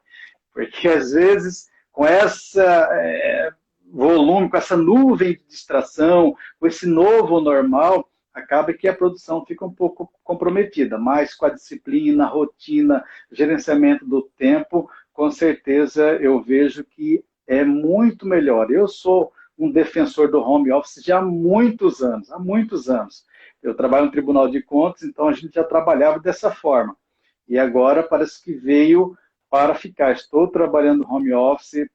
Porque às vezes, com essa volume, com essa nuvem de distração, com esse novo normal, acaba que a produção fica um pouco comprometida, mas com a disciplina, rotina, gerenciamento do tempo, com certeza eu vejo que é muito melhor. Eu sou um defensor do home office já há muitos anos, há muitos anos. Eu trabalho no Tribunal de Contas, então a gente já trabalhava dessa forma. E agora parece que veio para ficar. Estou trabalhando home office,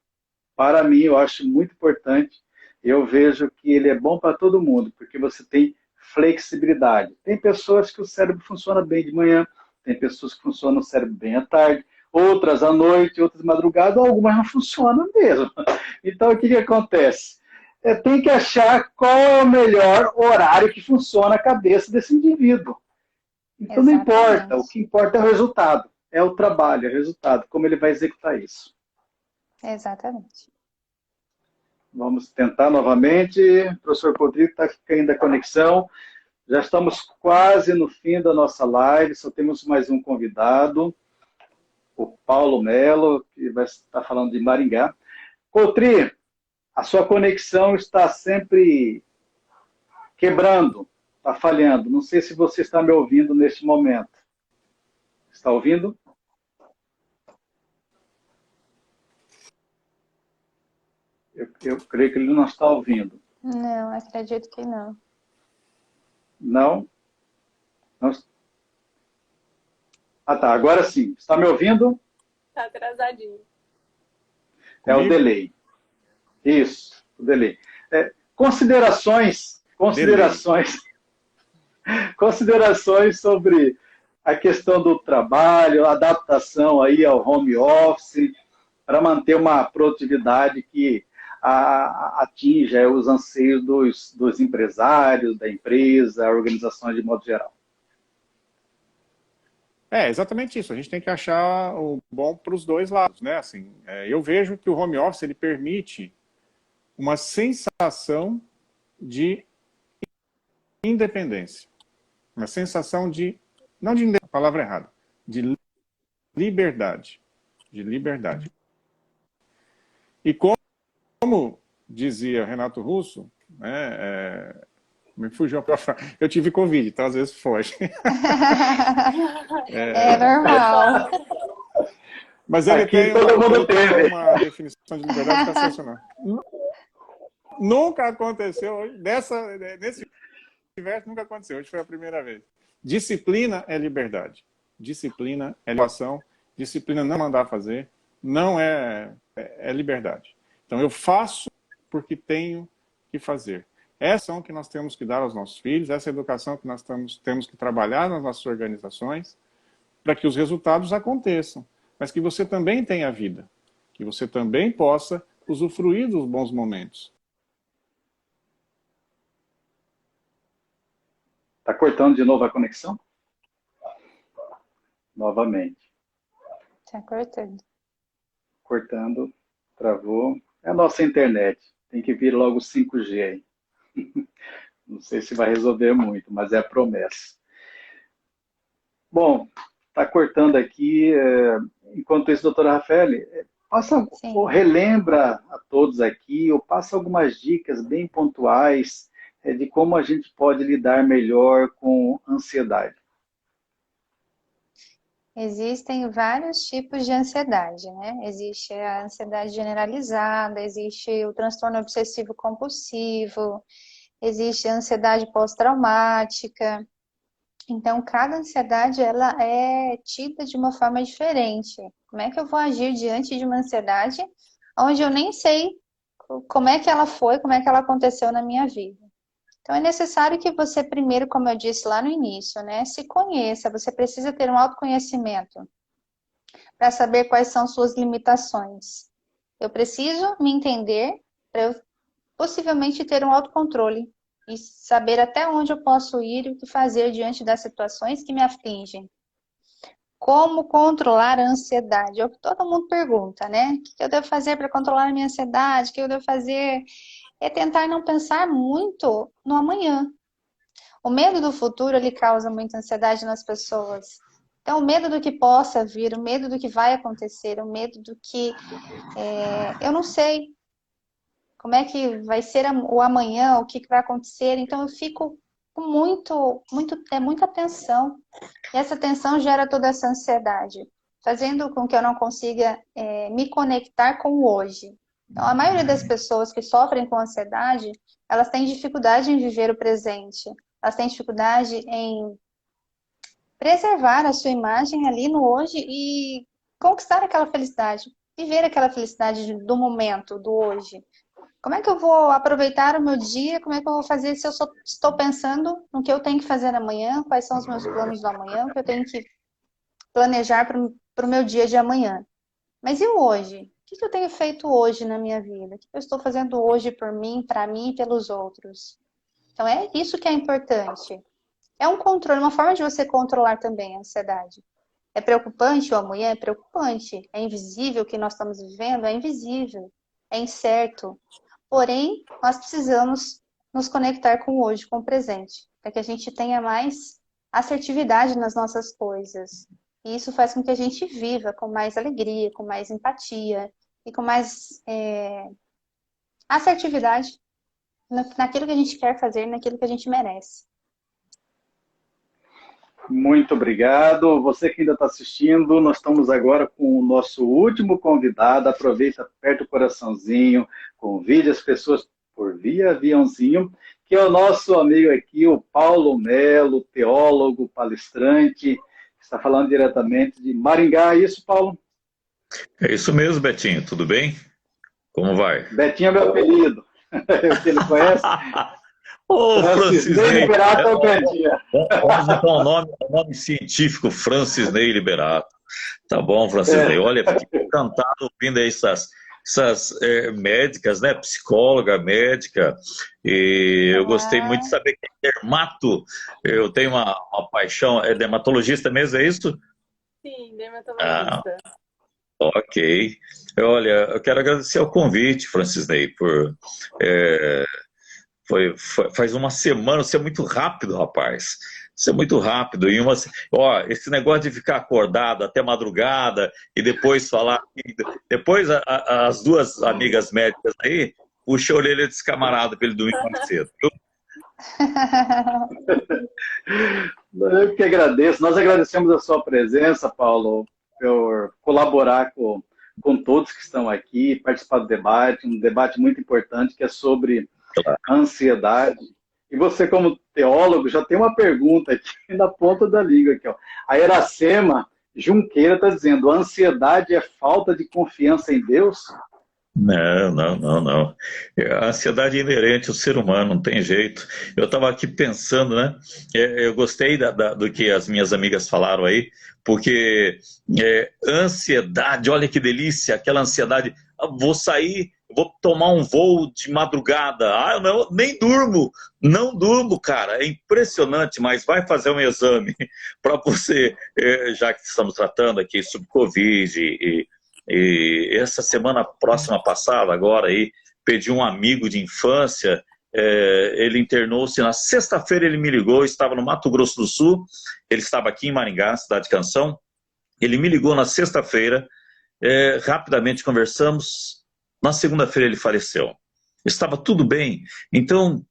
para mim eu acho muito importante. Eu vejo que ele é bom para todo mundo, porque você tem flexibilidade. Tem pessoas que o cérebro funciona bem de manhã, tem pessoas que funcionam o cérebro bem à tarde, outras à noite, outras de madrugada, algumas não funcionam mesmo. Então, o que acontece? Tem que achar qual é o melhor horário que funciona a cabeça desse indivíduo. Então, não importa, o que importa é o resultado, é o trabalho, é o resultado, como ele vai executar isso. Exatamente. Vamos tentar novamente. O professor Rodrigo está caindo a conexão. Já estamos quase no fim da nossa live, só temos mais um convidado, o Paulo Melo, que vai estar falando de Maringá. Cotri, a sua conexão está sempre quebrando, está falhando. Não sei se você está me ouvindo neste momento. Está ouvindo? Eu creio que ele não está ouvindo. Não, acredito que não. Não? Não. Ah, tá. Agora sim. Está me ouvindo? Está atrasadinho. É o delay. Isso, o delay. Considerações sobre a questão do trabalho, a adaptação aí ao home office, para manter uma produtividade que atinja os anseios dos empresários, da empresa, organizações de modo geral. É exatamente isso. A gente tem que achar o bom para os dois lados, né? Assim, eu vejo que o home office ele permite uma sensação de independência, uma sensação de não de independência, a palavra errada, de liberdade, E como dizia Renato Russo, né, me fugiu a palavra. Eu tive Covid, então às vezes foge. É normal. Mas ele Aqui tem uma definição de liberdade sensacional. Nunca aconteceu hoje, nesse universo nunca aconteceu, hoje foi a primeira vez. Disciplina é liberdade. Disciplina é inovação. Disciplina não é mandar fazer, não é liberdade. Então eu faço porque tenho que fazer. Essa é a que nós temos que dar aos nossos filhos, essa é a educação que nós temos que trabalhar nas nossas organizações para que os resultados aconteçam, mas que você também tenha vida, que você também possa usufruir dos bons momentos. Está cortando de novo a conexão? Novamente. Está cortando. Cortando, travou. É a nossa internet. Tem que vir logo 5G aí. Não sei se vai resolver muito, mas é a promessa. Bom, está cortando aqui. Enquanto isso, doutora Rafael, relembra a todos aqui, ou passa algumas dicas bem pontuais de como a gente pode lidar melhor com ansiedade. Existem vários tipos de ansiedade, né? Existe a ansiedade generalizada, existe o transtorno obsessivo compulsivo, existe a ansiedade pós-traumática. Então, cada ansiedade, ela é tida de uma forma diferente. Como é que eu vou agir diante de uma ansiedade onde eu nem sei como é que ela foi, como é que ela aconteceu na minha vida? Então, é necessário que você primeiro, como eu disse lá no início, né, se conheça. Você precisa ter um autoconhecimento para saber quais são suas limitações. Eu preciso me entender para eu possivelmente ter um autocontrole e saber até onde eu posso ir e o que fazer diante das situações que me afligem. Como controlar a ansiedade? É o que todo mundo pergunta, né? O que eu devo fazer para controlar a minha ansiedade? O que eu devo fazer? É tentar não pensar muito no amanhã. O medo do futuro, ele causa muita ansiedade nas pessoas. Então, o medo do que possa vir, o medo do que vai acontecer, o medo do que eu não sei como é que vai ser o amanhã, o que vai acontecer. Então, eu fico com muita tensão. E essa tensão gera toda essa ansiedade, fazendo com que eu não consiga me conectar com o hoje. Então, a maioria das pessoas que sofrem com ansiedade, elas têm dificuldade em viver o presente. Elas têm dificuldade em preservar a sua imagem ali no hoje e conquistar aquela felicidade, viver aquela felicidade do momento, do hoje. Como é que eu vou aproveitar o meu dia? Como é que eu vou fazer se eu só estou pensando no que eu tenho que fazer amanhã? Quais são os meus planos do amanhã? O que eu tenho que planejar para o meu dia de amanhã? Mas e o hoje? O que eu tenho feito hoje na minha vida? O que eu estou fazendo hoje por mim, para mim e pelos outros? Então é isso que é importante. É um controle, uma forma de você controlar também a ansiedade. É preocupante o amanhã? É preocupante. É invisível o que nós estamos vivendo? É invisível. É incerto. Porém, nós precisamos nos conectar com o hoje, com o presente, para que a gente tenha mais assertividade nas nossas coisas. E isso faz com que a gente viva com mais alegria, com mais empatia e com mais assertividade naquilo que a gente quer fazer, naquilo que a gente merece. Muito obrigado. Você que ainda está assistindo, nós estamos agora com o nosso último convidado. Aproveita, aperta o coraçãozinho, convide as pessoas por via aviãozinho, que é o nosso amigo aqui, o Paulo Melo, teólogo, palestrante, que está falando diretamente de Maringá. É isso, Paulo? É isso mesmo, Betinho. Tudo bem? Como vai? Betinho é meu apelido. Você não conhece? Ô, Francis Ney Liberato é o Betinho. Vamos botar um nome científico, Francis Ney Liberato. Tá bom, Francis Ney. Olha, fiquei encantado ouvindo aí essas médicas, né? Psicóloga, médica. E eu gostei muito de saber que é dermato. Eu tenho uma paixão. É dermatologista mesmo, é isso? Sim, dermatologista. Ok. Olha, eu quero agradecer o convite, Francis Ney, por... faz uma semana, você é muito rápido, rapaz. Você é muito rápido. Esse negócio de ficar acordado até madrugada e depois falar... Depois as duas amigas médicas aí, puxa a orelha desse camarada para ele dormir mais cedo. Eu que agradeço. Nós agradecemos a sua presença, Paulo, por colaborar com todos que estão aqui, participar do debate, um debate muito importante que é sobre a ansiedade. E você, como teólogo, já tem uma pergunta aqui na ponta da língua. Aqui, ó. A Iracema Junqueira está dizendo, a ansiedade é falta de confiança em Deus? Não. A ansiedade é inerente ao ser humano, não tem jeito. Eu estava aqui pensando, né? Eu gostei do que as minhas amigas falaram aí, porque ansiedade, olha que delícia, aquela ansiedade, vou sair, vou tomar um voo de madrugada, eu nem durmo, não durmo, cara, é impressionante, mas vai fazer um exame para você, já que estamos tratando aqui sobre Covid e essa semana próxima passada, agora aí, pedi um amigo de infância, ele internou-se na sexta-feira, ele me ligou, estava no Mato Grosso do Sul, ele estava aqui em Maringá, cidade de Canção, ele me ligou na sexta-feira, rapidamente conversamos, na segunda-feira ele faleceu. Estava tudo bem, então...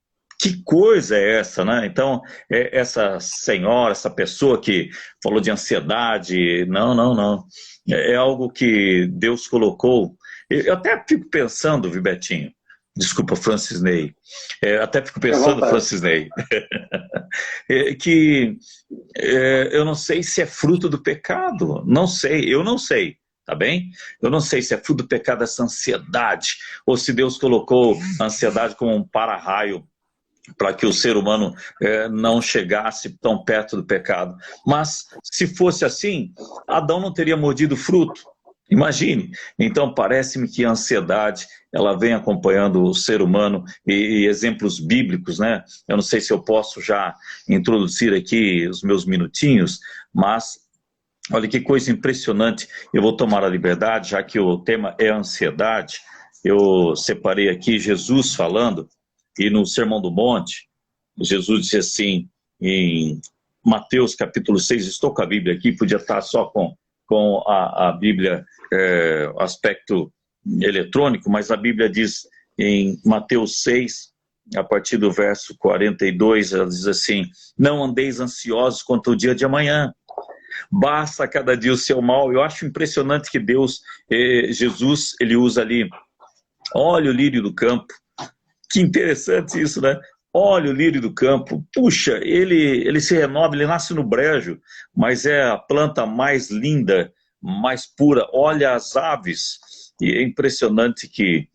Que coisa é essa, né? Então, essa senhora, essa pessoa que falou de ansiedade, não. É algo que Deus colocou. Eu até fico pensando, viu, Betinho? Desculpa, Francis Ney. Até fico pensando, Francis Ney, que eu não sei se é fruto do pecado. Eu não sei. Tá bem? Eu não sei se é fruto do pecado essa ansiedade, ou se Deus colocou a ansiedade como um para-raio para que o ser humano não chegasse tão perto do pecado. Mas, se fosse assim, Adão não teria mordido o fruto. Imagine. Então, parece-me que a ansiedade, ela vem acompanhando o ser humano e exemplos bíblicos, né? Eu não sei se eu posso já introduzir aqui os meus minutinhos, mas olha que coisa impressionante. Eu vou tomar a liberdade, já que o tema é ansiedade. Eu separei aqui Jesus falando. E no Sermão do Monte, Jesus disse assim, em Mateus capítulo 6, estou com a Bíblia aqui, podia estar só com a Bíblia, aspecto eletrônico, mas a Bíblia diz em Mateus 6, a partir do verso 42, ela diz assim: não andeis ansiosos quanto o dia de amanhã, basta cada dia o seu mal. Eu acho impressionante que Deus, Jesus, ele usa ali, olha o lírio do campo. Que interessante isso, né? Olha o lírio do campo, puxa, ele se renova, ele nasce no brejo, mas é a planta mais linda, mais pura. Olha as aves, e é impressionante que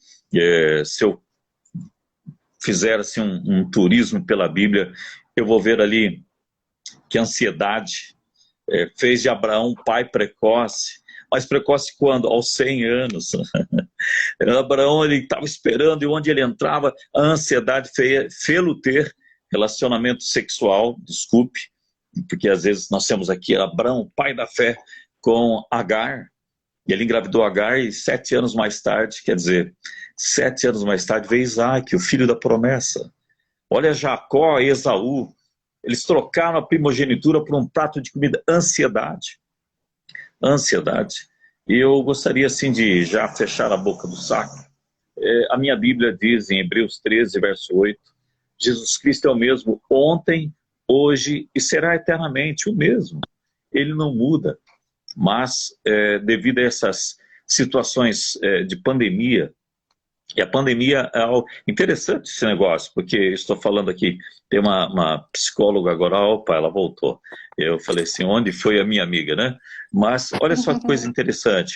se eu fizer assim, um turismo pela Bíblia, eu vou ver ali que a ansiedade fez de Abraão um pai precoce. Mas precoce quando? Aos 100 anos. Abraão, ele estava esperando, e onde ele entrava, a ansiedade fê-lo ter relacionamento sexual, desculpe, porque às vezes nós temos aqui Abraão, pai da fé, com Agar, e ele engravidou Agar, e 7 anos mais tarde, quer dizer, 7 anos mais tarde, veio Isaac, o filho da promessa. Olha Jacó e Esaú, eles trocaram a primogenitura por um prato de comida. Ansiedade. E eu gostaria assim de já fechar a boca do saco. A minha Bíblia diz em Hebreus 13, verso 8, Jesus Cristo é o mesmo ontem, hoje e será eternamente o mesmo. Ele não muda, mas devido a essas situações de pandemia, e a pandemia é algo interessante esse negócio, porque estou falando aqui, tem uma psicóloga agora, opa, ela voltou. Eu falei assim, onde foi a minha amiga, né? Mas olha só que coisa interessante,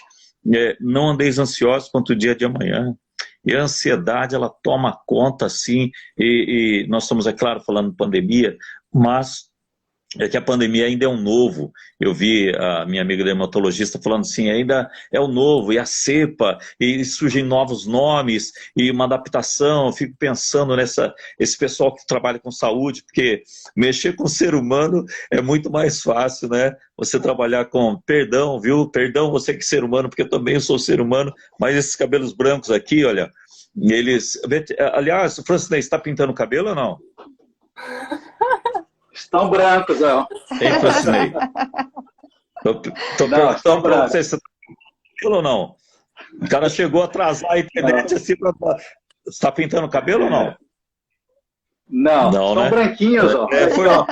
não andeis ansiosos quanto o dia de amanhã. E a ansiedade, ela toma conta, assim, e nós estamos, é claro, falando de pandemia, mas é que a pandemia ainda é um novo. Eu vi a minha amiga dermatologista falando assim, ainda é o novo, e a cepa, e surgem novos nomes, e uma adaptação. Eu fico pensando esse pessoal que trabalha com saúde, porque mexer com o ser humano é muito mais fácil, né? Você trabalhar com perdão, viu? Perdão você que é ser humano, porque eu também sou ser humano, mas esses cabelos brancos aqui, olha, eles... Aliás, o Francinei, está pintando o cabelo ou não? Estão brancos, ó. Hein, Francinei? Tô perguntando pra você se tá pintando ou não. O cara chegou a atrasar a internet assim pra... Você tá pintando o cabelo ou não? Não, não, estão né? branquinhos, ó. Foi, ó.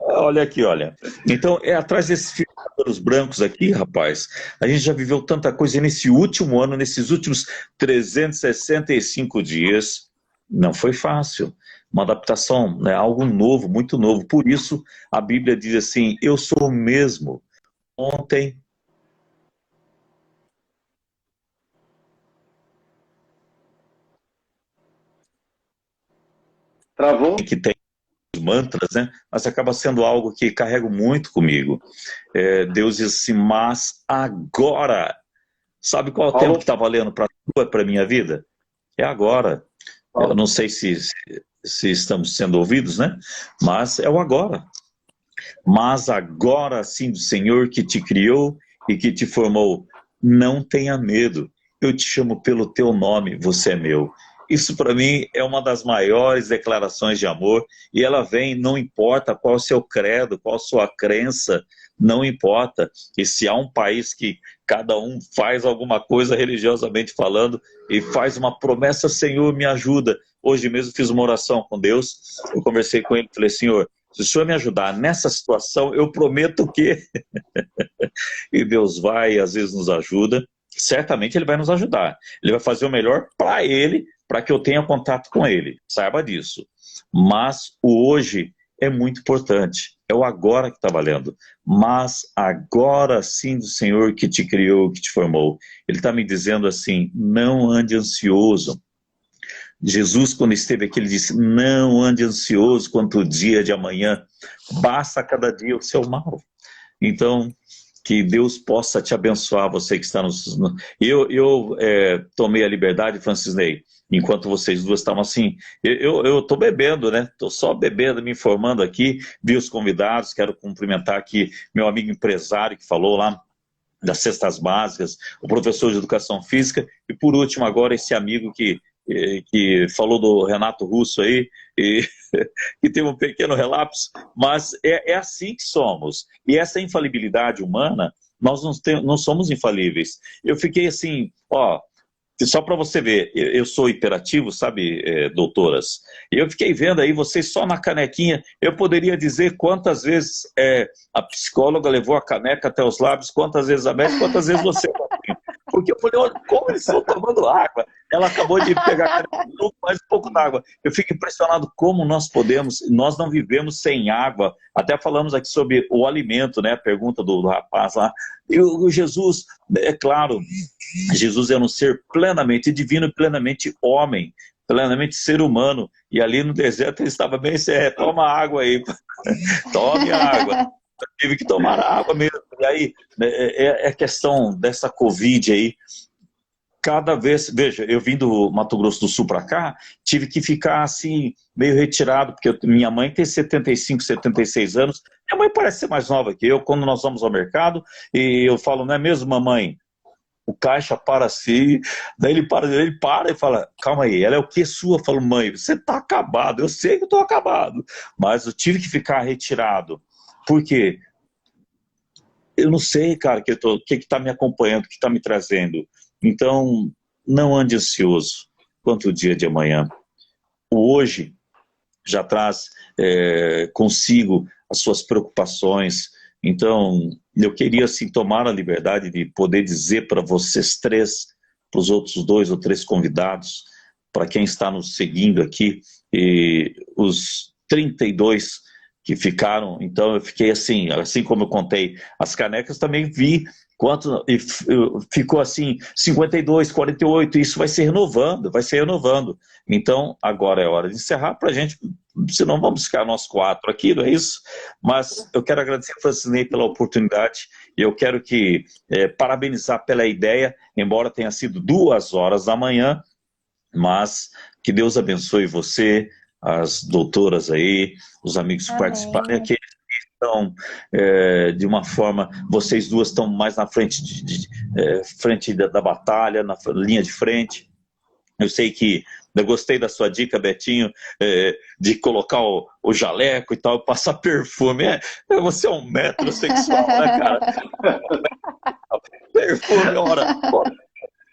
Olha aqui, olha. Então, atrás desses fios de cabelos brancos aqui, rapaz, a gente já viveu tanta coisa nesse último ano, nesses últimos 365 dias. Não foi fácil. Uma adaptação, né, algo novo, muito novo. Por isso, a Bíblia diz assim, eu sou o mesmo ontem. Travou? Que tem os mantras, né? Mas acaba sendo algo que carrego muito comigo. Deus diz assim, mas agora, sabe qual é o tempo que está valendo para a minha vida? É agora. Eu não sei se estamos sendo ouvidos, né? Mas é o agora. Mas agora sim do Senhor que te criou e que te formou, não tenha medo. Eu te chamo pelo teu nome, você é meu. Isso para mim é uma das maiores declarações de amor, e ela vem, não importa qual é o seu credo, qual a sua crença, não importa. E se há um país que cada um faz alguma coisa religiosamente falando e faz uma promessa, Senhor, me ajuda. Hoje mesmo fiz uma oração com Deus, eu conversei com ele, falei, Senhor, se o Senhor me ajudar nessa situação, eu prometo que... E Deus vai, às vezes nos ajuda, certamente Ele vai nos ajudar. Ele vai fazer o melhor para Ele, para que eu tenha contato com Ele, saiba disso. Mas o hoje é muito importante, é o agora que está valendo. Mas agora sim do Senhor que te criou, que te formou. Ele está me dizendo assim, não ande ansioso. Jesus, quando esteve aqui, ele disse, não ande ansioso quanto o dia de amanhã, basta cada dia o seu mal. Então, que Deus possa te abençoar, você que está nos... Eu tomei a liberdade, Francisnei, enquanto vocês duas estavam assim, eu estou bebendo, né? Estou só bebendo, me informando aqui, vi os convidados, quero cumprimentar aqui meu amigo empresário que falou lá das cestas básicas, o professor de educação física, e por último agora esse amigo que que falou do Renato Russo aí, e que teve um pequeno relapso, mas é assim que somos. E essa infalibilidade humana, nós não somos infalíveis. Eu fiquei assim, ó, só para você ver, eu sou hiperativo, sabe, doutoras? E eu fiquei vendo aí, vocês só na canequinha, eu poderia dizer quantas vezes a psicóloga levou a caneca até os lábios, quantas vezes a médica, quantas vezes você. Porque eu falei, olha, como eles estão tomando água. Ela acabou de pegar a caneca, mais um pouco d'água. Eu fico impressionado como nós não vivemos sem água. Até falamos aqui sobre o alimento, né? A pergunta do rapaz lá. E o Jesus, é claro, Jesus era um ser plenamente divino, plenamente homem, plenamente ser humano. E ali no deserto ele estava bem certo, toma água aí, tome água. Eu tive que tomar água mesmo. E aí, é questão dessa Covid aí, cada vez, veja, eu vim do Mato Grosso do Sul para cá, tive que ficar assim, meio retirado, porque minha mãe tem 75, 76 anos, minha mãe parece ser mais nova que eu, quando nós vamos ao mercado, e eu falo, não é mesmo, mamãe? O caixa para assim, daí ele para e fala, calma aí, ela é o que sua? Eu falo, mãe, você tá acabado, eu sei que eu tô acabado, mas eu tive que ficar retirado. Por quê? Eu não sei, cara, o que está me acompanhando, o que está me trazendo. Então, não ande ansioso quanto o dia de amanhã. O hoje já traz consigo as suas preocupações. Então, eu queria, assim, tomar a liberdade de poder dizer para vocês três, para os outros 2 ou 3 convidados, para quem está nos seguindo aqui, e os 32 que ficaram, então eu fiquei assim como eu contei, as canecas também vi quanto, e ficou assim, 52, 48, isso vai se renovando, Então, agora é hora de encerrar para a gente, senão vamos ficar nós 4 aqui, não é isso? Mas eu quero agradecer a Francisney pela oportunidade, e eu quero parabenizar pela ideia, embora tenha sido 2 horas da manhã, mas que Deus abençoe você, as doutoras aí, os amigos que participaram, aqueles que estão de uma forma, vocês duas estão mais na frente, frente da batalha, na linha de frente. Eu sei que, eu gostei da sua dica, Betinho, de colocar o jaleco e tal, passar perfume. Você é um metrosexual, né, cara? Perfume, ora.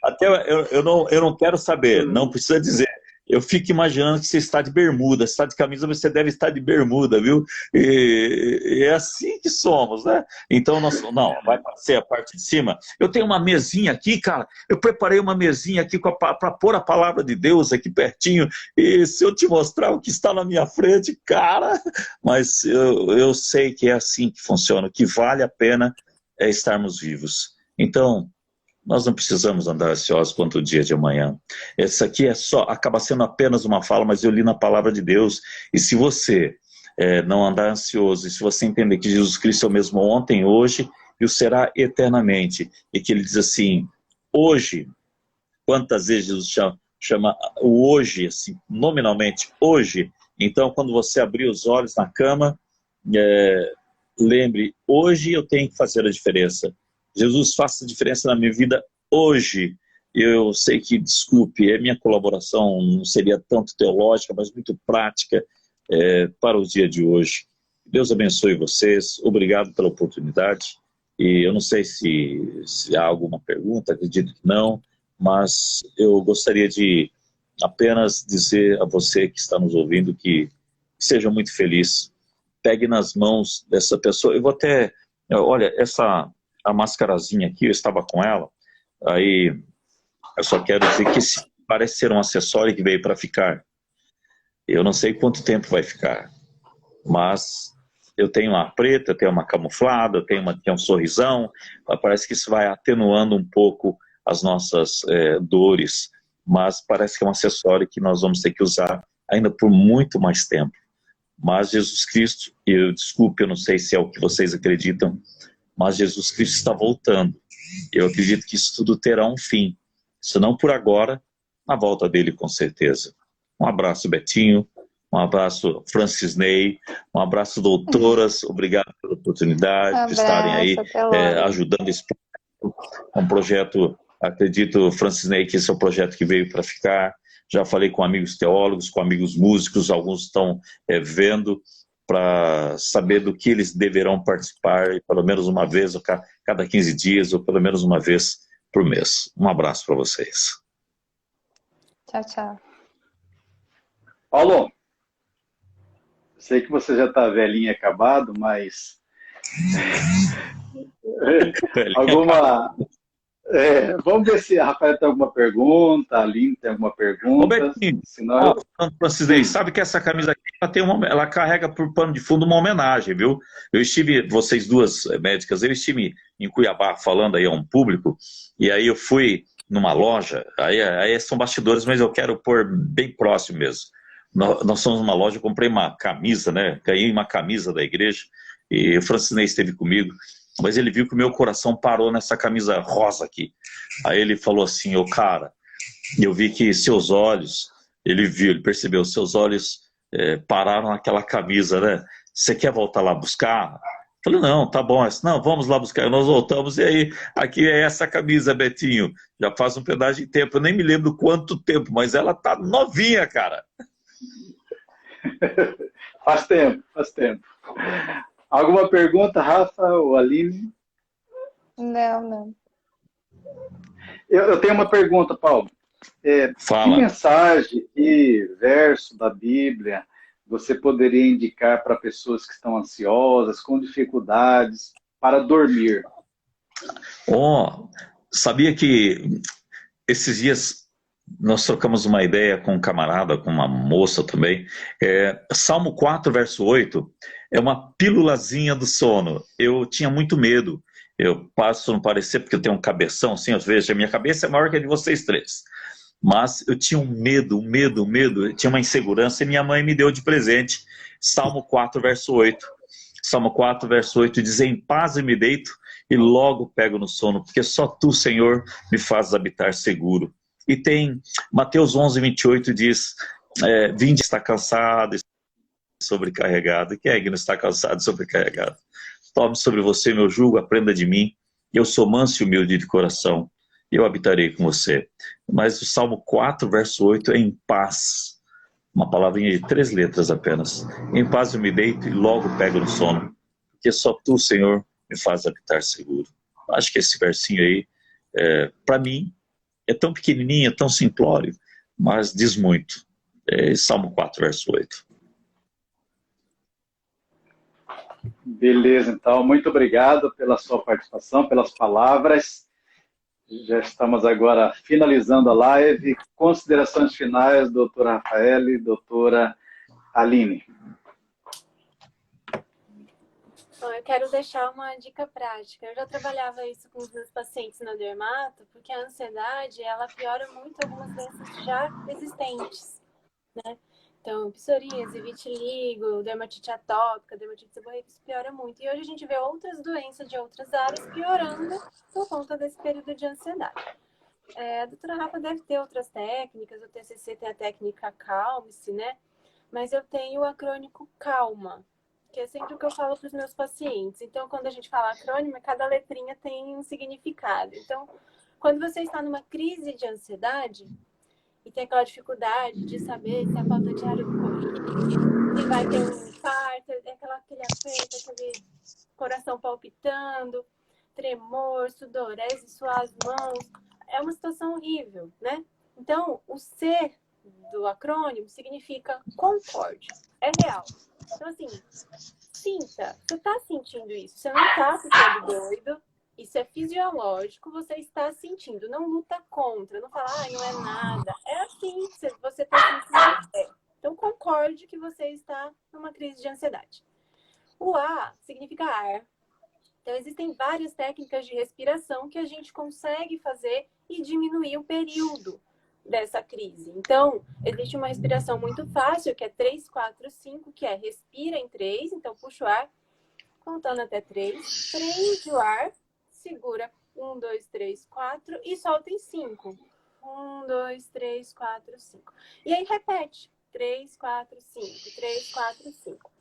Até eu não quero saber, não precisa dizer. Eu fico imaginando que você está de bermuda, você está de camisa, mas você deve estar de bermuda, viu? E é assim que somos, né? Então, não, vai ser a parte de cima. Eu tenho uma mesinha aqui, cara, eu preparei uma mesinha aqui para pôr a palavra de Deus aqui pertinho, e se eu te mostrar o que está na minha frente, cara, mas eu sei que é assim que funciona, o que vale a pena é estarmos vivos. Então, nós não precisamos andar ansiosos quanto o dia de amanhã. Essa aqui acaba sendo apenas uma fala, mas eu li na palavra de Deus. E se você não andar ansioso, e se você entender que Jesus Cristo é o mesmo ontem, hoje, e o será eternamente, e que ele diz assim, hoje, quantas vezes Jesus chama o hoje, assim, nominalmente, hoje. Então, quando você abrir os olhos na cama, lembre, hoje eu tenho que fazer a diferença. Jesus, faça a diferença na minha vida hoje. Eu sei que, desculpe, a minha colaboração não seria tanto teológica, mas muito prática para o dia de hoje. Deus abençoe vocês, obrigado pela oportunidade. E eu não sei se há alguma pergunta, acredito que não, mas eu gostaria de apenas dizer a você que está nos ouvindo que seja muito feliz. Pegue nas mãos dessa pessoa. Eu vou até... Olha, a mascarazinha aqui, eu estava com ela, aí eu só quero dizer que parece ser um acessório que veio para ficar. Eu não sei quanto tempo vai ficar, mas eu tenho uma preta, eu tenho uma camuflada, eu tenho um sorrisão, parece que isso vai atenuando um pouco as nossas dores, mas parece que é um acessório que nós vamos ter que usar ainda por muito mais tempo. Mas Jesus Cristo, desculpe, eu não sei se é o que vocês acreditam, mas Jesus Cristo está voltando. Eu acredito que isso tudo terá um fim. Se não por agora, na volta dele com certeza. Um abraço, Betinho. Um abraço, Francisney. Um abraço, doutoras. Obrigado pela oportunidade de estarem aí ajudando esse projeto. Um projeto, acredito, Francisney, que esse é um projeto que veio para ficar. já falei com amigos teólogos, com amigos músicos, alguns estão vendo para saber do que eles deverão participar, pelo menos uma vez, ou cada 15 dias, ou pelo menos uma vez por mês. Um abraço para vocês. Tchau, tchau. Paulo, sei que você já está velhinho e acabado, mas alguma... vamos ver se a Rafael tem alguma pergunta, a Aline tem alguma pergunta. Ô, Betinho, senão eu... sabe que essa camisa aqui ela carrega por pano de fundo uma homenagem, viu? Eu estive, vocês duas médicas, eu estive em Cuiabá falando aí a um público, e aí eu fui numa loja, aí são bastidores, mas eu quero pôr bem próximo mesmo. Nós somos numa loja, eu comprei uma camisa, né? Ganhei uma camisa da igreja, e o Francinei esteve comigo, mas ele viu que o meu coração parou nessa camisa rosa aqui. Aí ele falou assim, ô cara, eu vi que seus olhos, ele percebeu, seus olhos pararam naquela camisa, né? Você quer voltar lá buscar? Eu falei, não, tá bom. Disse, não, vamos lá buscar. Nós voltamos e aí, aqui é essa camisa, Betinho. Já faz um pedaço de tempo, eu nem me lembro quanto tempo, mas ela tá novinha, cara. Faz tempo, faz tempo. Alguma pergunta, Rafa ou Aline? Não. Eu tenho uma pergunta, Paulo. Fala. Que mensagem e verso da Bíblia você poderia indicar para pessoas que estão ansiosas, com dificuldades, para dormir? Sabia que esses dias nós trocamos uma ideia com um camarada, com uma moça também. Salmo 4, verso 8, é uma pílulazinha do sono. Eu tinha muito medo. Eu passo a não parecer, porque eu tenho um cabeção, assim, às vezes a minha cabeça é maior que a de vocês três. Mas eu tinha um medo, eu tinha uma insegurança, e minha mãe me deu de presente Salmo 4, verso 8. Salmo 4, verso 8 diz, em paz eu me deito e logo pego no sono, porque só tu, Senhor, me fazes habitar seguro. E tem Mateus 11, 28 diz, vinde está cansado e sobrecarregado. Quem é que não está cansado e sobrecarregado? Tome sobre você meu jugo, aprenda de mim. Eu sou manso e humilde de coração. Eu habitarei com você. Mas o Salmo 4, verso 8 é em paz. Uma palavrinha de 3 letras apenas. Em paz eu me deito e logo pego no sono. Porque só tu, Senhor, me faz habitar seguro. Acho que esse versinho aí, para mim, é tão pequenininho, é tão simplório, mas diz muito. Salmo 4, verso 8. Beleza, então, muito obrigado pela sua participação, pelas palavras. Já estamos agora finalizando a live. Considerações finais, doutora Rafael e doutora Aline. Bom, eu quero deixar uma dica prática. Eu já trabalhava isso com os meus pacientes na dermato, porque a ansiedade, ela piora muito algumas doenças já existentes, né? Então, psoríase, vitiligo, dermatite atópica, dermatite seborreica, isso piora muito. E hoje a gente vê outras doenças de outras áreas piorando por conta desse período de ansiedade. A doutora Rafa deve ter outras técnicas, o TCC tem a técnica Calme-se, né? Mas eu tenho o acrônico Calma, que é sempre o que eu falo para os meus pacientes. Então, quando a gente fala acrônimo, cada letrinha tem um significado. Então, quando você está numa crise de ansiedade e tem aquela dificuldade de saber se a falta de ar é corrige, se vai ter um infarto, aquele aperto, aquele coração palpitando, tremor, sudorese, suar as mãos, é uma situação horrível, né? Então, o C do acrônimo significa concorde, é real. Então, assim, sinta, você está sentindo isso, você não está ficando doido, isso é fisiológico, você está sentindo, não luta contra, não fala, não é nada, é assim, você está sentindo. Então, concorde que você está numa crise de ansiedade. O A significa ar. Então, existem várias técnicas de respiração que a gente consegue fazer e diminuir o período dessa crise. Então, existe uma respiração muito fácil, que é 3, 4, 5, que é respira em 3, então puxa o ar, contando até 3, prende o ar, segura 1, 2, 3, 4 e solta em 5. 1, 2, 3, 4, 5. E aí repete. 3, 4, 5. 3, 4, 5.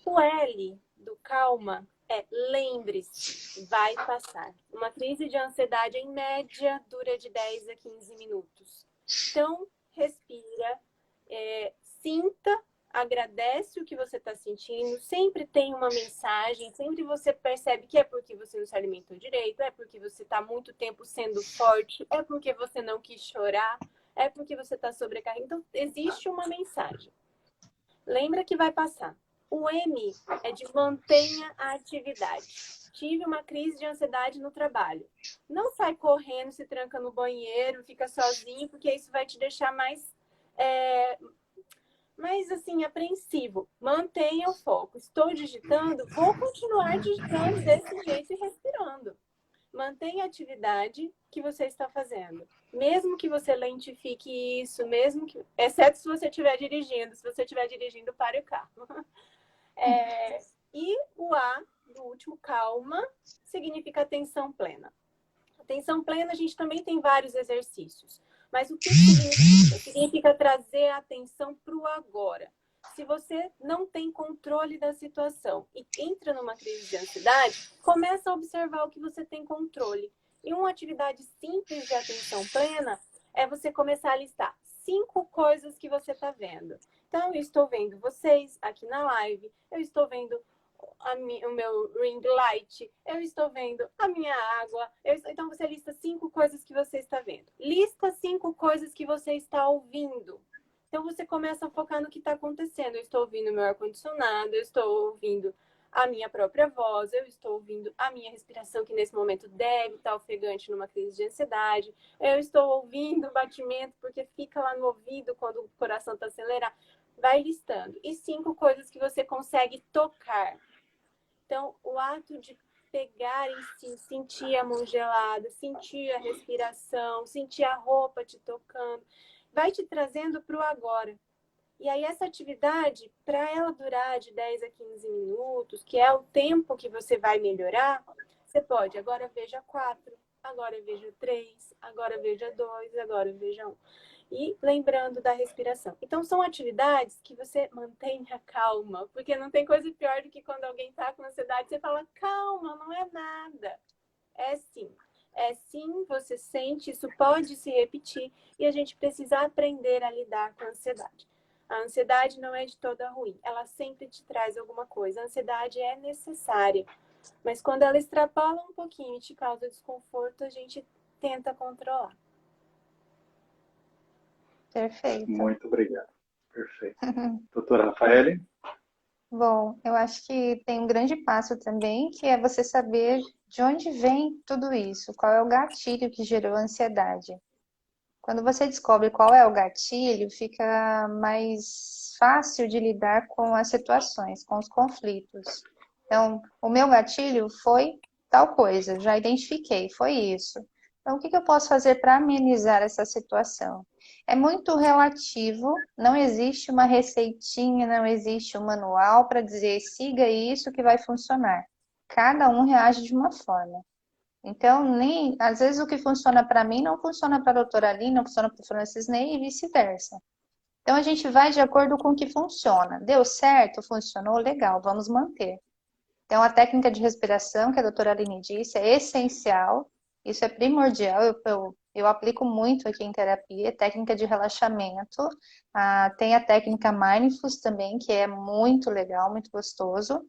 O L do calma é lembre-se, vai passar. Uma crise de ansiedade, em média, dura de 10 a 15 minutos. Então, respira, sinta, agradece o que você está sentindo, sempre tem uma mensagem, sempre você percebe que é porque você não se alimentou direito, é porque você está muito tempo sendo forte, é porque você não quis chorar, é porque você está sobrecarregado. Então, existe uma mensagem. Lembra que vai passar. O M é de mantenha a atividade. Tive uma crise de ansiedade no trabalho. Não sai correndo, se tranca no banheiro, fica sozinho, porque isso vai te deixar mais assim, apreensivo. Mantenha o foco. Estou digitando, vou continuar digitando desse jeito e respirando. Mantenha a atividade que você está fazendo. Mesmo que você lentifique isso, mesmo que... exceto se você estiver dirigindo. Se você estiver dirigindo, pare o carro. E o A, do último, calma, significa atenção plena. Atenção plena, a gente também tem vários exercícios. Mas o que significa? Significa trazer a atenção para o agora. Se você não tem controle da situação e entra numa crise de ansiedade, começa a observar o que você tem controle. E uma atividade simples de atenção plena é você começar a listar 5 coisas que você está vendo. Então, eu estou vendo vocês aqui na live, eu estou vendo o meu ring light, eu estou vendo a minha água. Então, você lista 5 coisas que você está vendo. Lista 5 coisas que você está ouvindo. Então, você começa a focar no que está acontecendo. Eu estou ouvindo o meu ar-condicionado, eu estou ouvindo a minha própria voz, eu estou ouvindo a minha respiração, que nesse momento deve estar ofegante numa crise de ansiedade. Eu estou ouvindo o batimento, porque fica lá no ouvido quando o coração está acelerado. Vai listando. E 5 coisas que você consegue tocar. Então, o ato de pegar em si, sentir a mão gelada, sentir a respiração, sentir a roupa te tocando, vai te trazendo para o agora. E aí essa atividade, para ela durar de 10 a 15 minutos, que é o tempo que você vai melhorar, você pode, agora veja 4, agora veja 3, agora veja 2, agora veja 1. E lembrando da respiração. Então, são atividades que você mantém a calma, porque não tem coisa pior do que quando alguém está com ansiedade, você fala, calma, não é nada. É sim. É sim, você sente, isso pode se repetir e a gente precisa aprender a lidar com a ansiedade. A ansiedade não é de toda ruim, ela sempre te traz alguma coisa. A ansiedade é necessária, mas quando ela extrapola um pouquinho e te causa desconforto, a gente tenta controlar. Perfeito. Muito obrigado. Perfeito. Doutora Rafaele? Bom, eu acho que tem um grande passo também, que é você saber de onde vem tudo isso, qual é o gatilho que gerou a ansiedade. Quando você descobre qual é o gatilho, fica mais fácil de lidar com as situações, com os conflitos. Então, o meu gatilho foi tal coisa, já identifiquei, foi isso. Então, o que eu posso fazer para amenizar essa situação? É muito relativo, não existe uma receitinha, não existe um manual para dizer siga isso que vai funcionar. Cada um reage de uma forma. Então, às vezes o que funciona para mim não funciona para a doutora Aline, não funciona para o Francis Ney e vice-versa. Então, a gente vai de acordo com o que funciona. Deu certo? Funcionou? Legal, vamos manter. Então, a técnica de respiração que a doutora Aline disse é essencial, isso é primordial, eu aplico muito aqui em terapia, técnica de relaxamento. Tem a técnica Mindfulness também, que é muito legal, muito gostoso.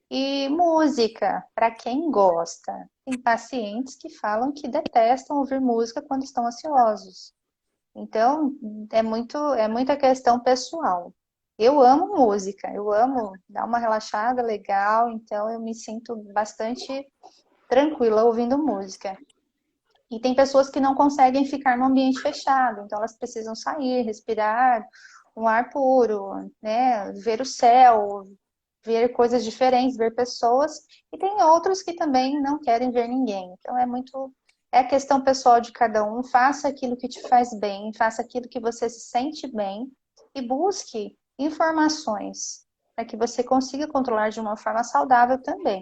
E música, para quem gosta. Tem pacientes que falam que detestam ouvir música quando estão ansiosos. Então, é muita questão pessoal. Eu amo música, eu amo dar uma relaxada legal, então eu me sinto bastante tranquila ouvindo música. E tem pessoas que não conseguem ficar no ambiente fechado, então elas precisam sair, respirar um ar puro, né? Ver o céu, ver coisas diferentes, ver pessoas, e tem outros que também não querem ver ninguém. Então é a questão pessoal de cada um, faça aquilo que te faz bem, faça aquilo que você se sente bem e busque informações para que você consiga controlar de uma forma saudável também.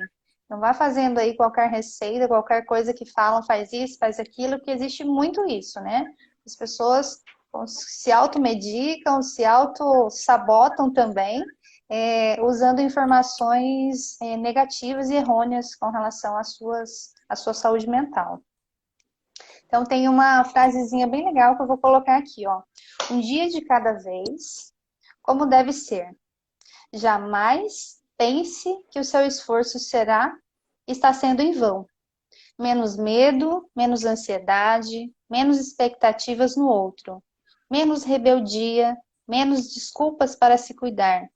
Não vá fazendo aí qualquer receita, qualquer coisa que falam, faz isso, faz aquilo, que existe muito isso, né? As pessoas se automedicam, se auto-sabotam também, usando informações negativas e errôneas com relação à sua saúde mental. Então tem uma frasezinha bem legal que eu vou colocar aqui, ó. Um dia de cada vez, como deve ser. Jamais pense que o seu esforço está sendo em vão. Menos medo, menos ansiedade, menos expectativas no outro. Menos rebeldia, menos desculpas para se cuidar.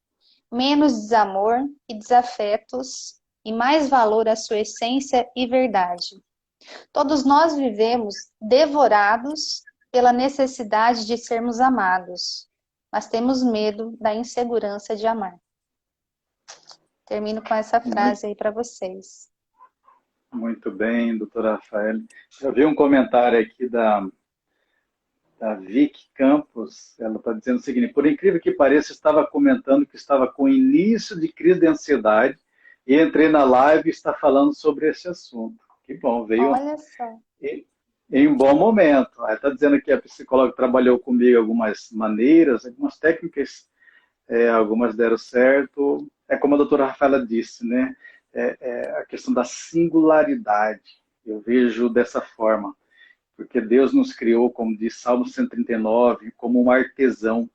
Menos desamor e desafetos e mais valor à sua essência e verdade. Todos nós vivemos devorados pela necessidade de sermos amados, mas temos medo da insegurança de amar. Termino com essa frase aí para vocês. Muito bem, doutora Rafael. Eu vi um comentário aqui da Vicky Campos. Ela está dizendo o seguinte: por incrível que pareça, estava comentando que estava com início de crise de ansiedade e entrei na live e está falando sobre esse assunto. Que bom, veio Olha só. em um bom momento. Ela está dizendo que a psicóloga trabalhou comigo algumas maneiras, algumas técnicas, algumas deram certo. É como a doutora Rafaela disse, né? A questão da singularidade. Eu vejo dessa forma. Porque Deus nos criou, como diz Salmo 139, como um artesão,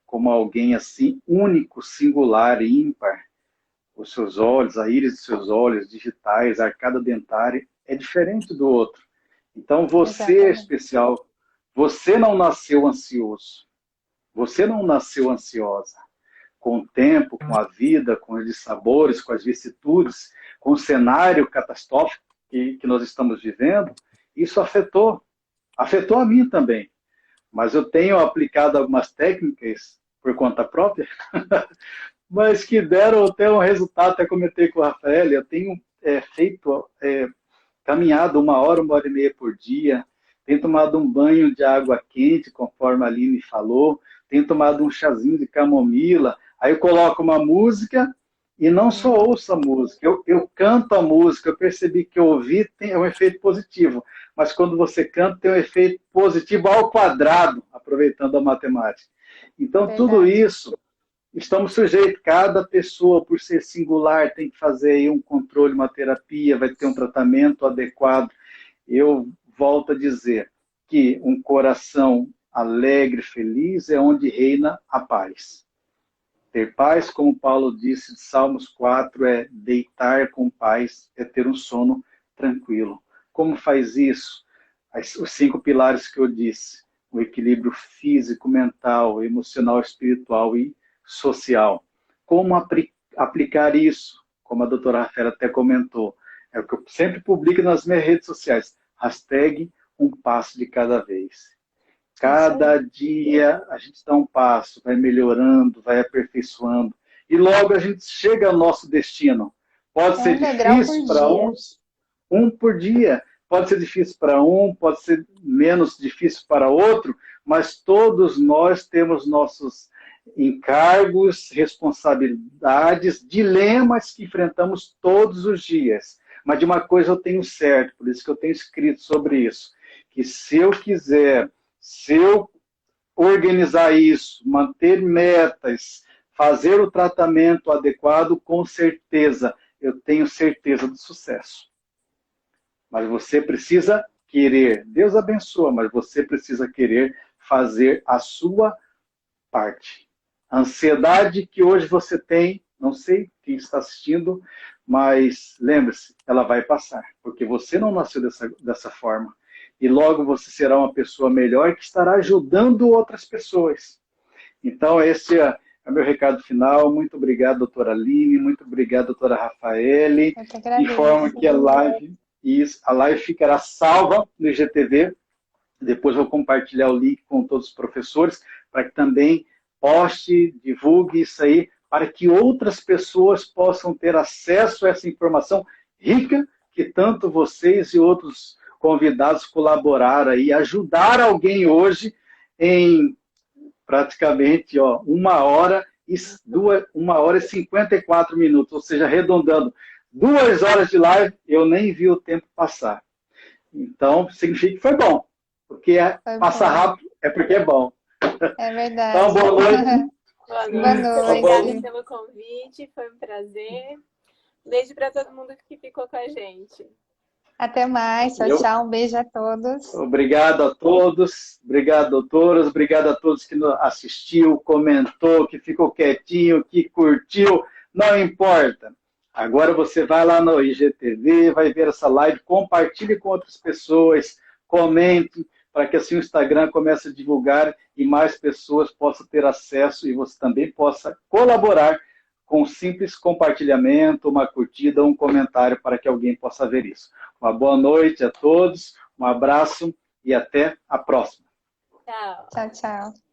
como alguém assim, único, singular e ímpar. Os seus olhos, a íris dos seus olhos, digitais, a arcada dentária, é diferente do outro. Então você é especial. Você não nasceu ansioso. Você não nasceu ansiosa. Com o tempo, com a vida, com os dissabores, com as vicissitudes, com o cenário catastrófico que nós estamos vivendo, isso afetou a mim também. Mas eu tenho aplicado algumas técnicas por conta própria, mas que deram até um resultado. Até comentei com o Rafael, eu tenho caminhado 1 hora e meia por dia, tenho tomado um banho de água quente, conforme a Aline falou, tenho tomado um chazinho de camomila, aí eu coloco uma música e não só ouço a música, eu canto a música. Eu percebi que ouvir tem um efeito positivo, mas quando você canta tem um efeito positivo ao quadrado, aproveitando a matemática. Então, tudo isso, estamos sujeitos, cada pessoa, por ser singular, tem que fazer aí um controle, uma terapia, vai ter um tratamento adequado. Eu volto a dizer que um coração alegre, feliz, é onde reina a paz. Ter paz, como Paulo disse de Salmos 4, é deitar com paz, é ter um sono tranquilo. Como faz isso? Os 5 pilares que eu disse: o equilíbrio físico, mental, emocional, espiritual e social. Como aplicar isso? Como a doutora Rafaela até comentou, é o que eu sempre publico nas minhas redes sociais. # um passo de cada vez. Cada dia a gente dá um passo, vai melhorando, vai aperfeiçoando. E logo a gente chega ao nosso destino. Pode ser difícil para uns, um por dia. Pode ser difícil para um, pode ser menos difícil para outro, mas todos nós temos nossos encargos, responsabilidades, dilemas que enfrentamos todos os dias. Mas de uma coisa eu tenho certo, por isso que eu tenho escrito sobre isso, que se eu quiser, se eu organizar isso, manter metas, fazer o tratamento adequado, com certeza, eu tenho certeza do sucesso. Mas você precisa querer. Deus abençoa, mas você precisa querer fazer a sua parte. A ansiedade que hoje você tem, não sei quem está assistindo, mas lembre-se, ela vai passar, porque você não nasceu dessa forma. E logo você será uma pessoa melhor que estará ajudando outras pessoas. Então, esse é o meu recado final. Muito obrigado, doutora Aline. Muito obrigado, doutora Rafaele. De forma que a live ficará salva no IGTV. Depois vou compartilhar o link com todos os professores, para que também poste, divulgue isso aí, para que outras pessoas possam ter acesso a essa informação rica que tanto vocês e outros convidados colaboraram aí, ajudar alguém hoje em praticamente 1 hora e 54 minutos, ou seja, arredondando 2 horas de live, eu nem vi o tempo passar. Então, significa que foi bom, porque passar rápido é porque é bom. É verdade. Então, boa noite. Boa noite. Obrigada pelo convite, foi um prazer. Beijo para todo mundo que ficou com a gente. Até mais. Tchau, Eu- tchau. Um beijo a todos. Obrigado a todos, obrigado, doutoras, obrigado a todos que assistiu, comentou, que ficou quietinho, que curtiu, não importa. Agora você vai lá no IGTV, vai ver essa live, compartilhe com outras pessoas, comente, para que assim o Instagram comece a divulgar e mais pessoas possam ter acesso e você também possa colaborar com um simples compartilhamento, uma curtida, um comentário para que alguém possa ver isso. Uma boa noite a todos, um abraço e até a próxima. Tchau. Tchau, tchau.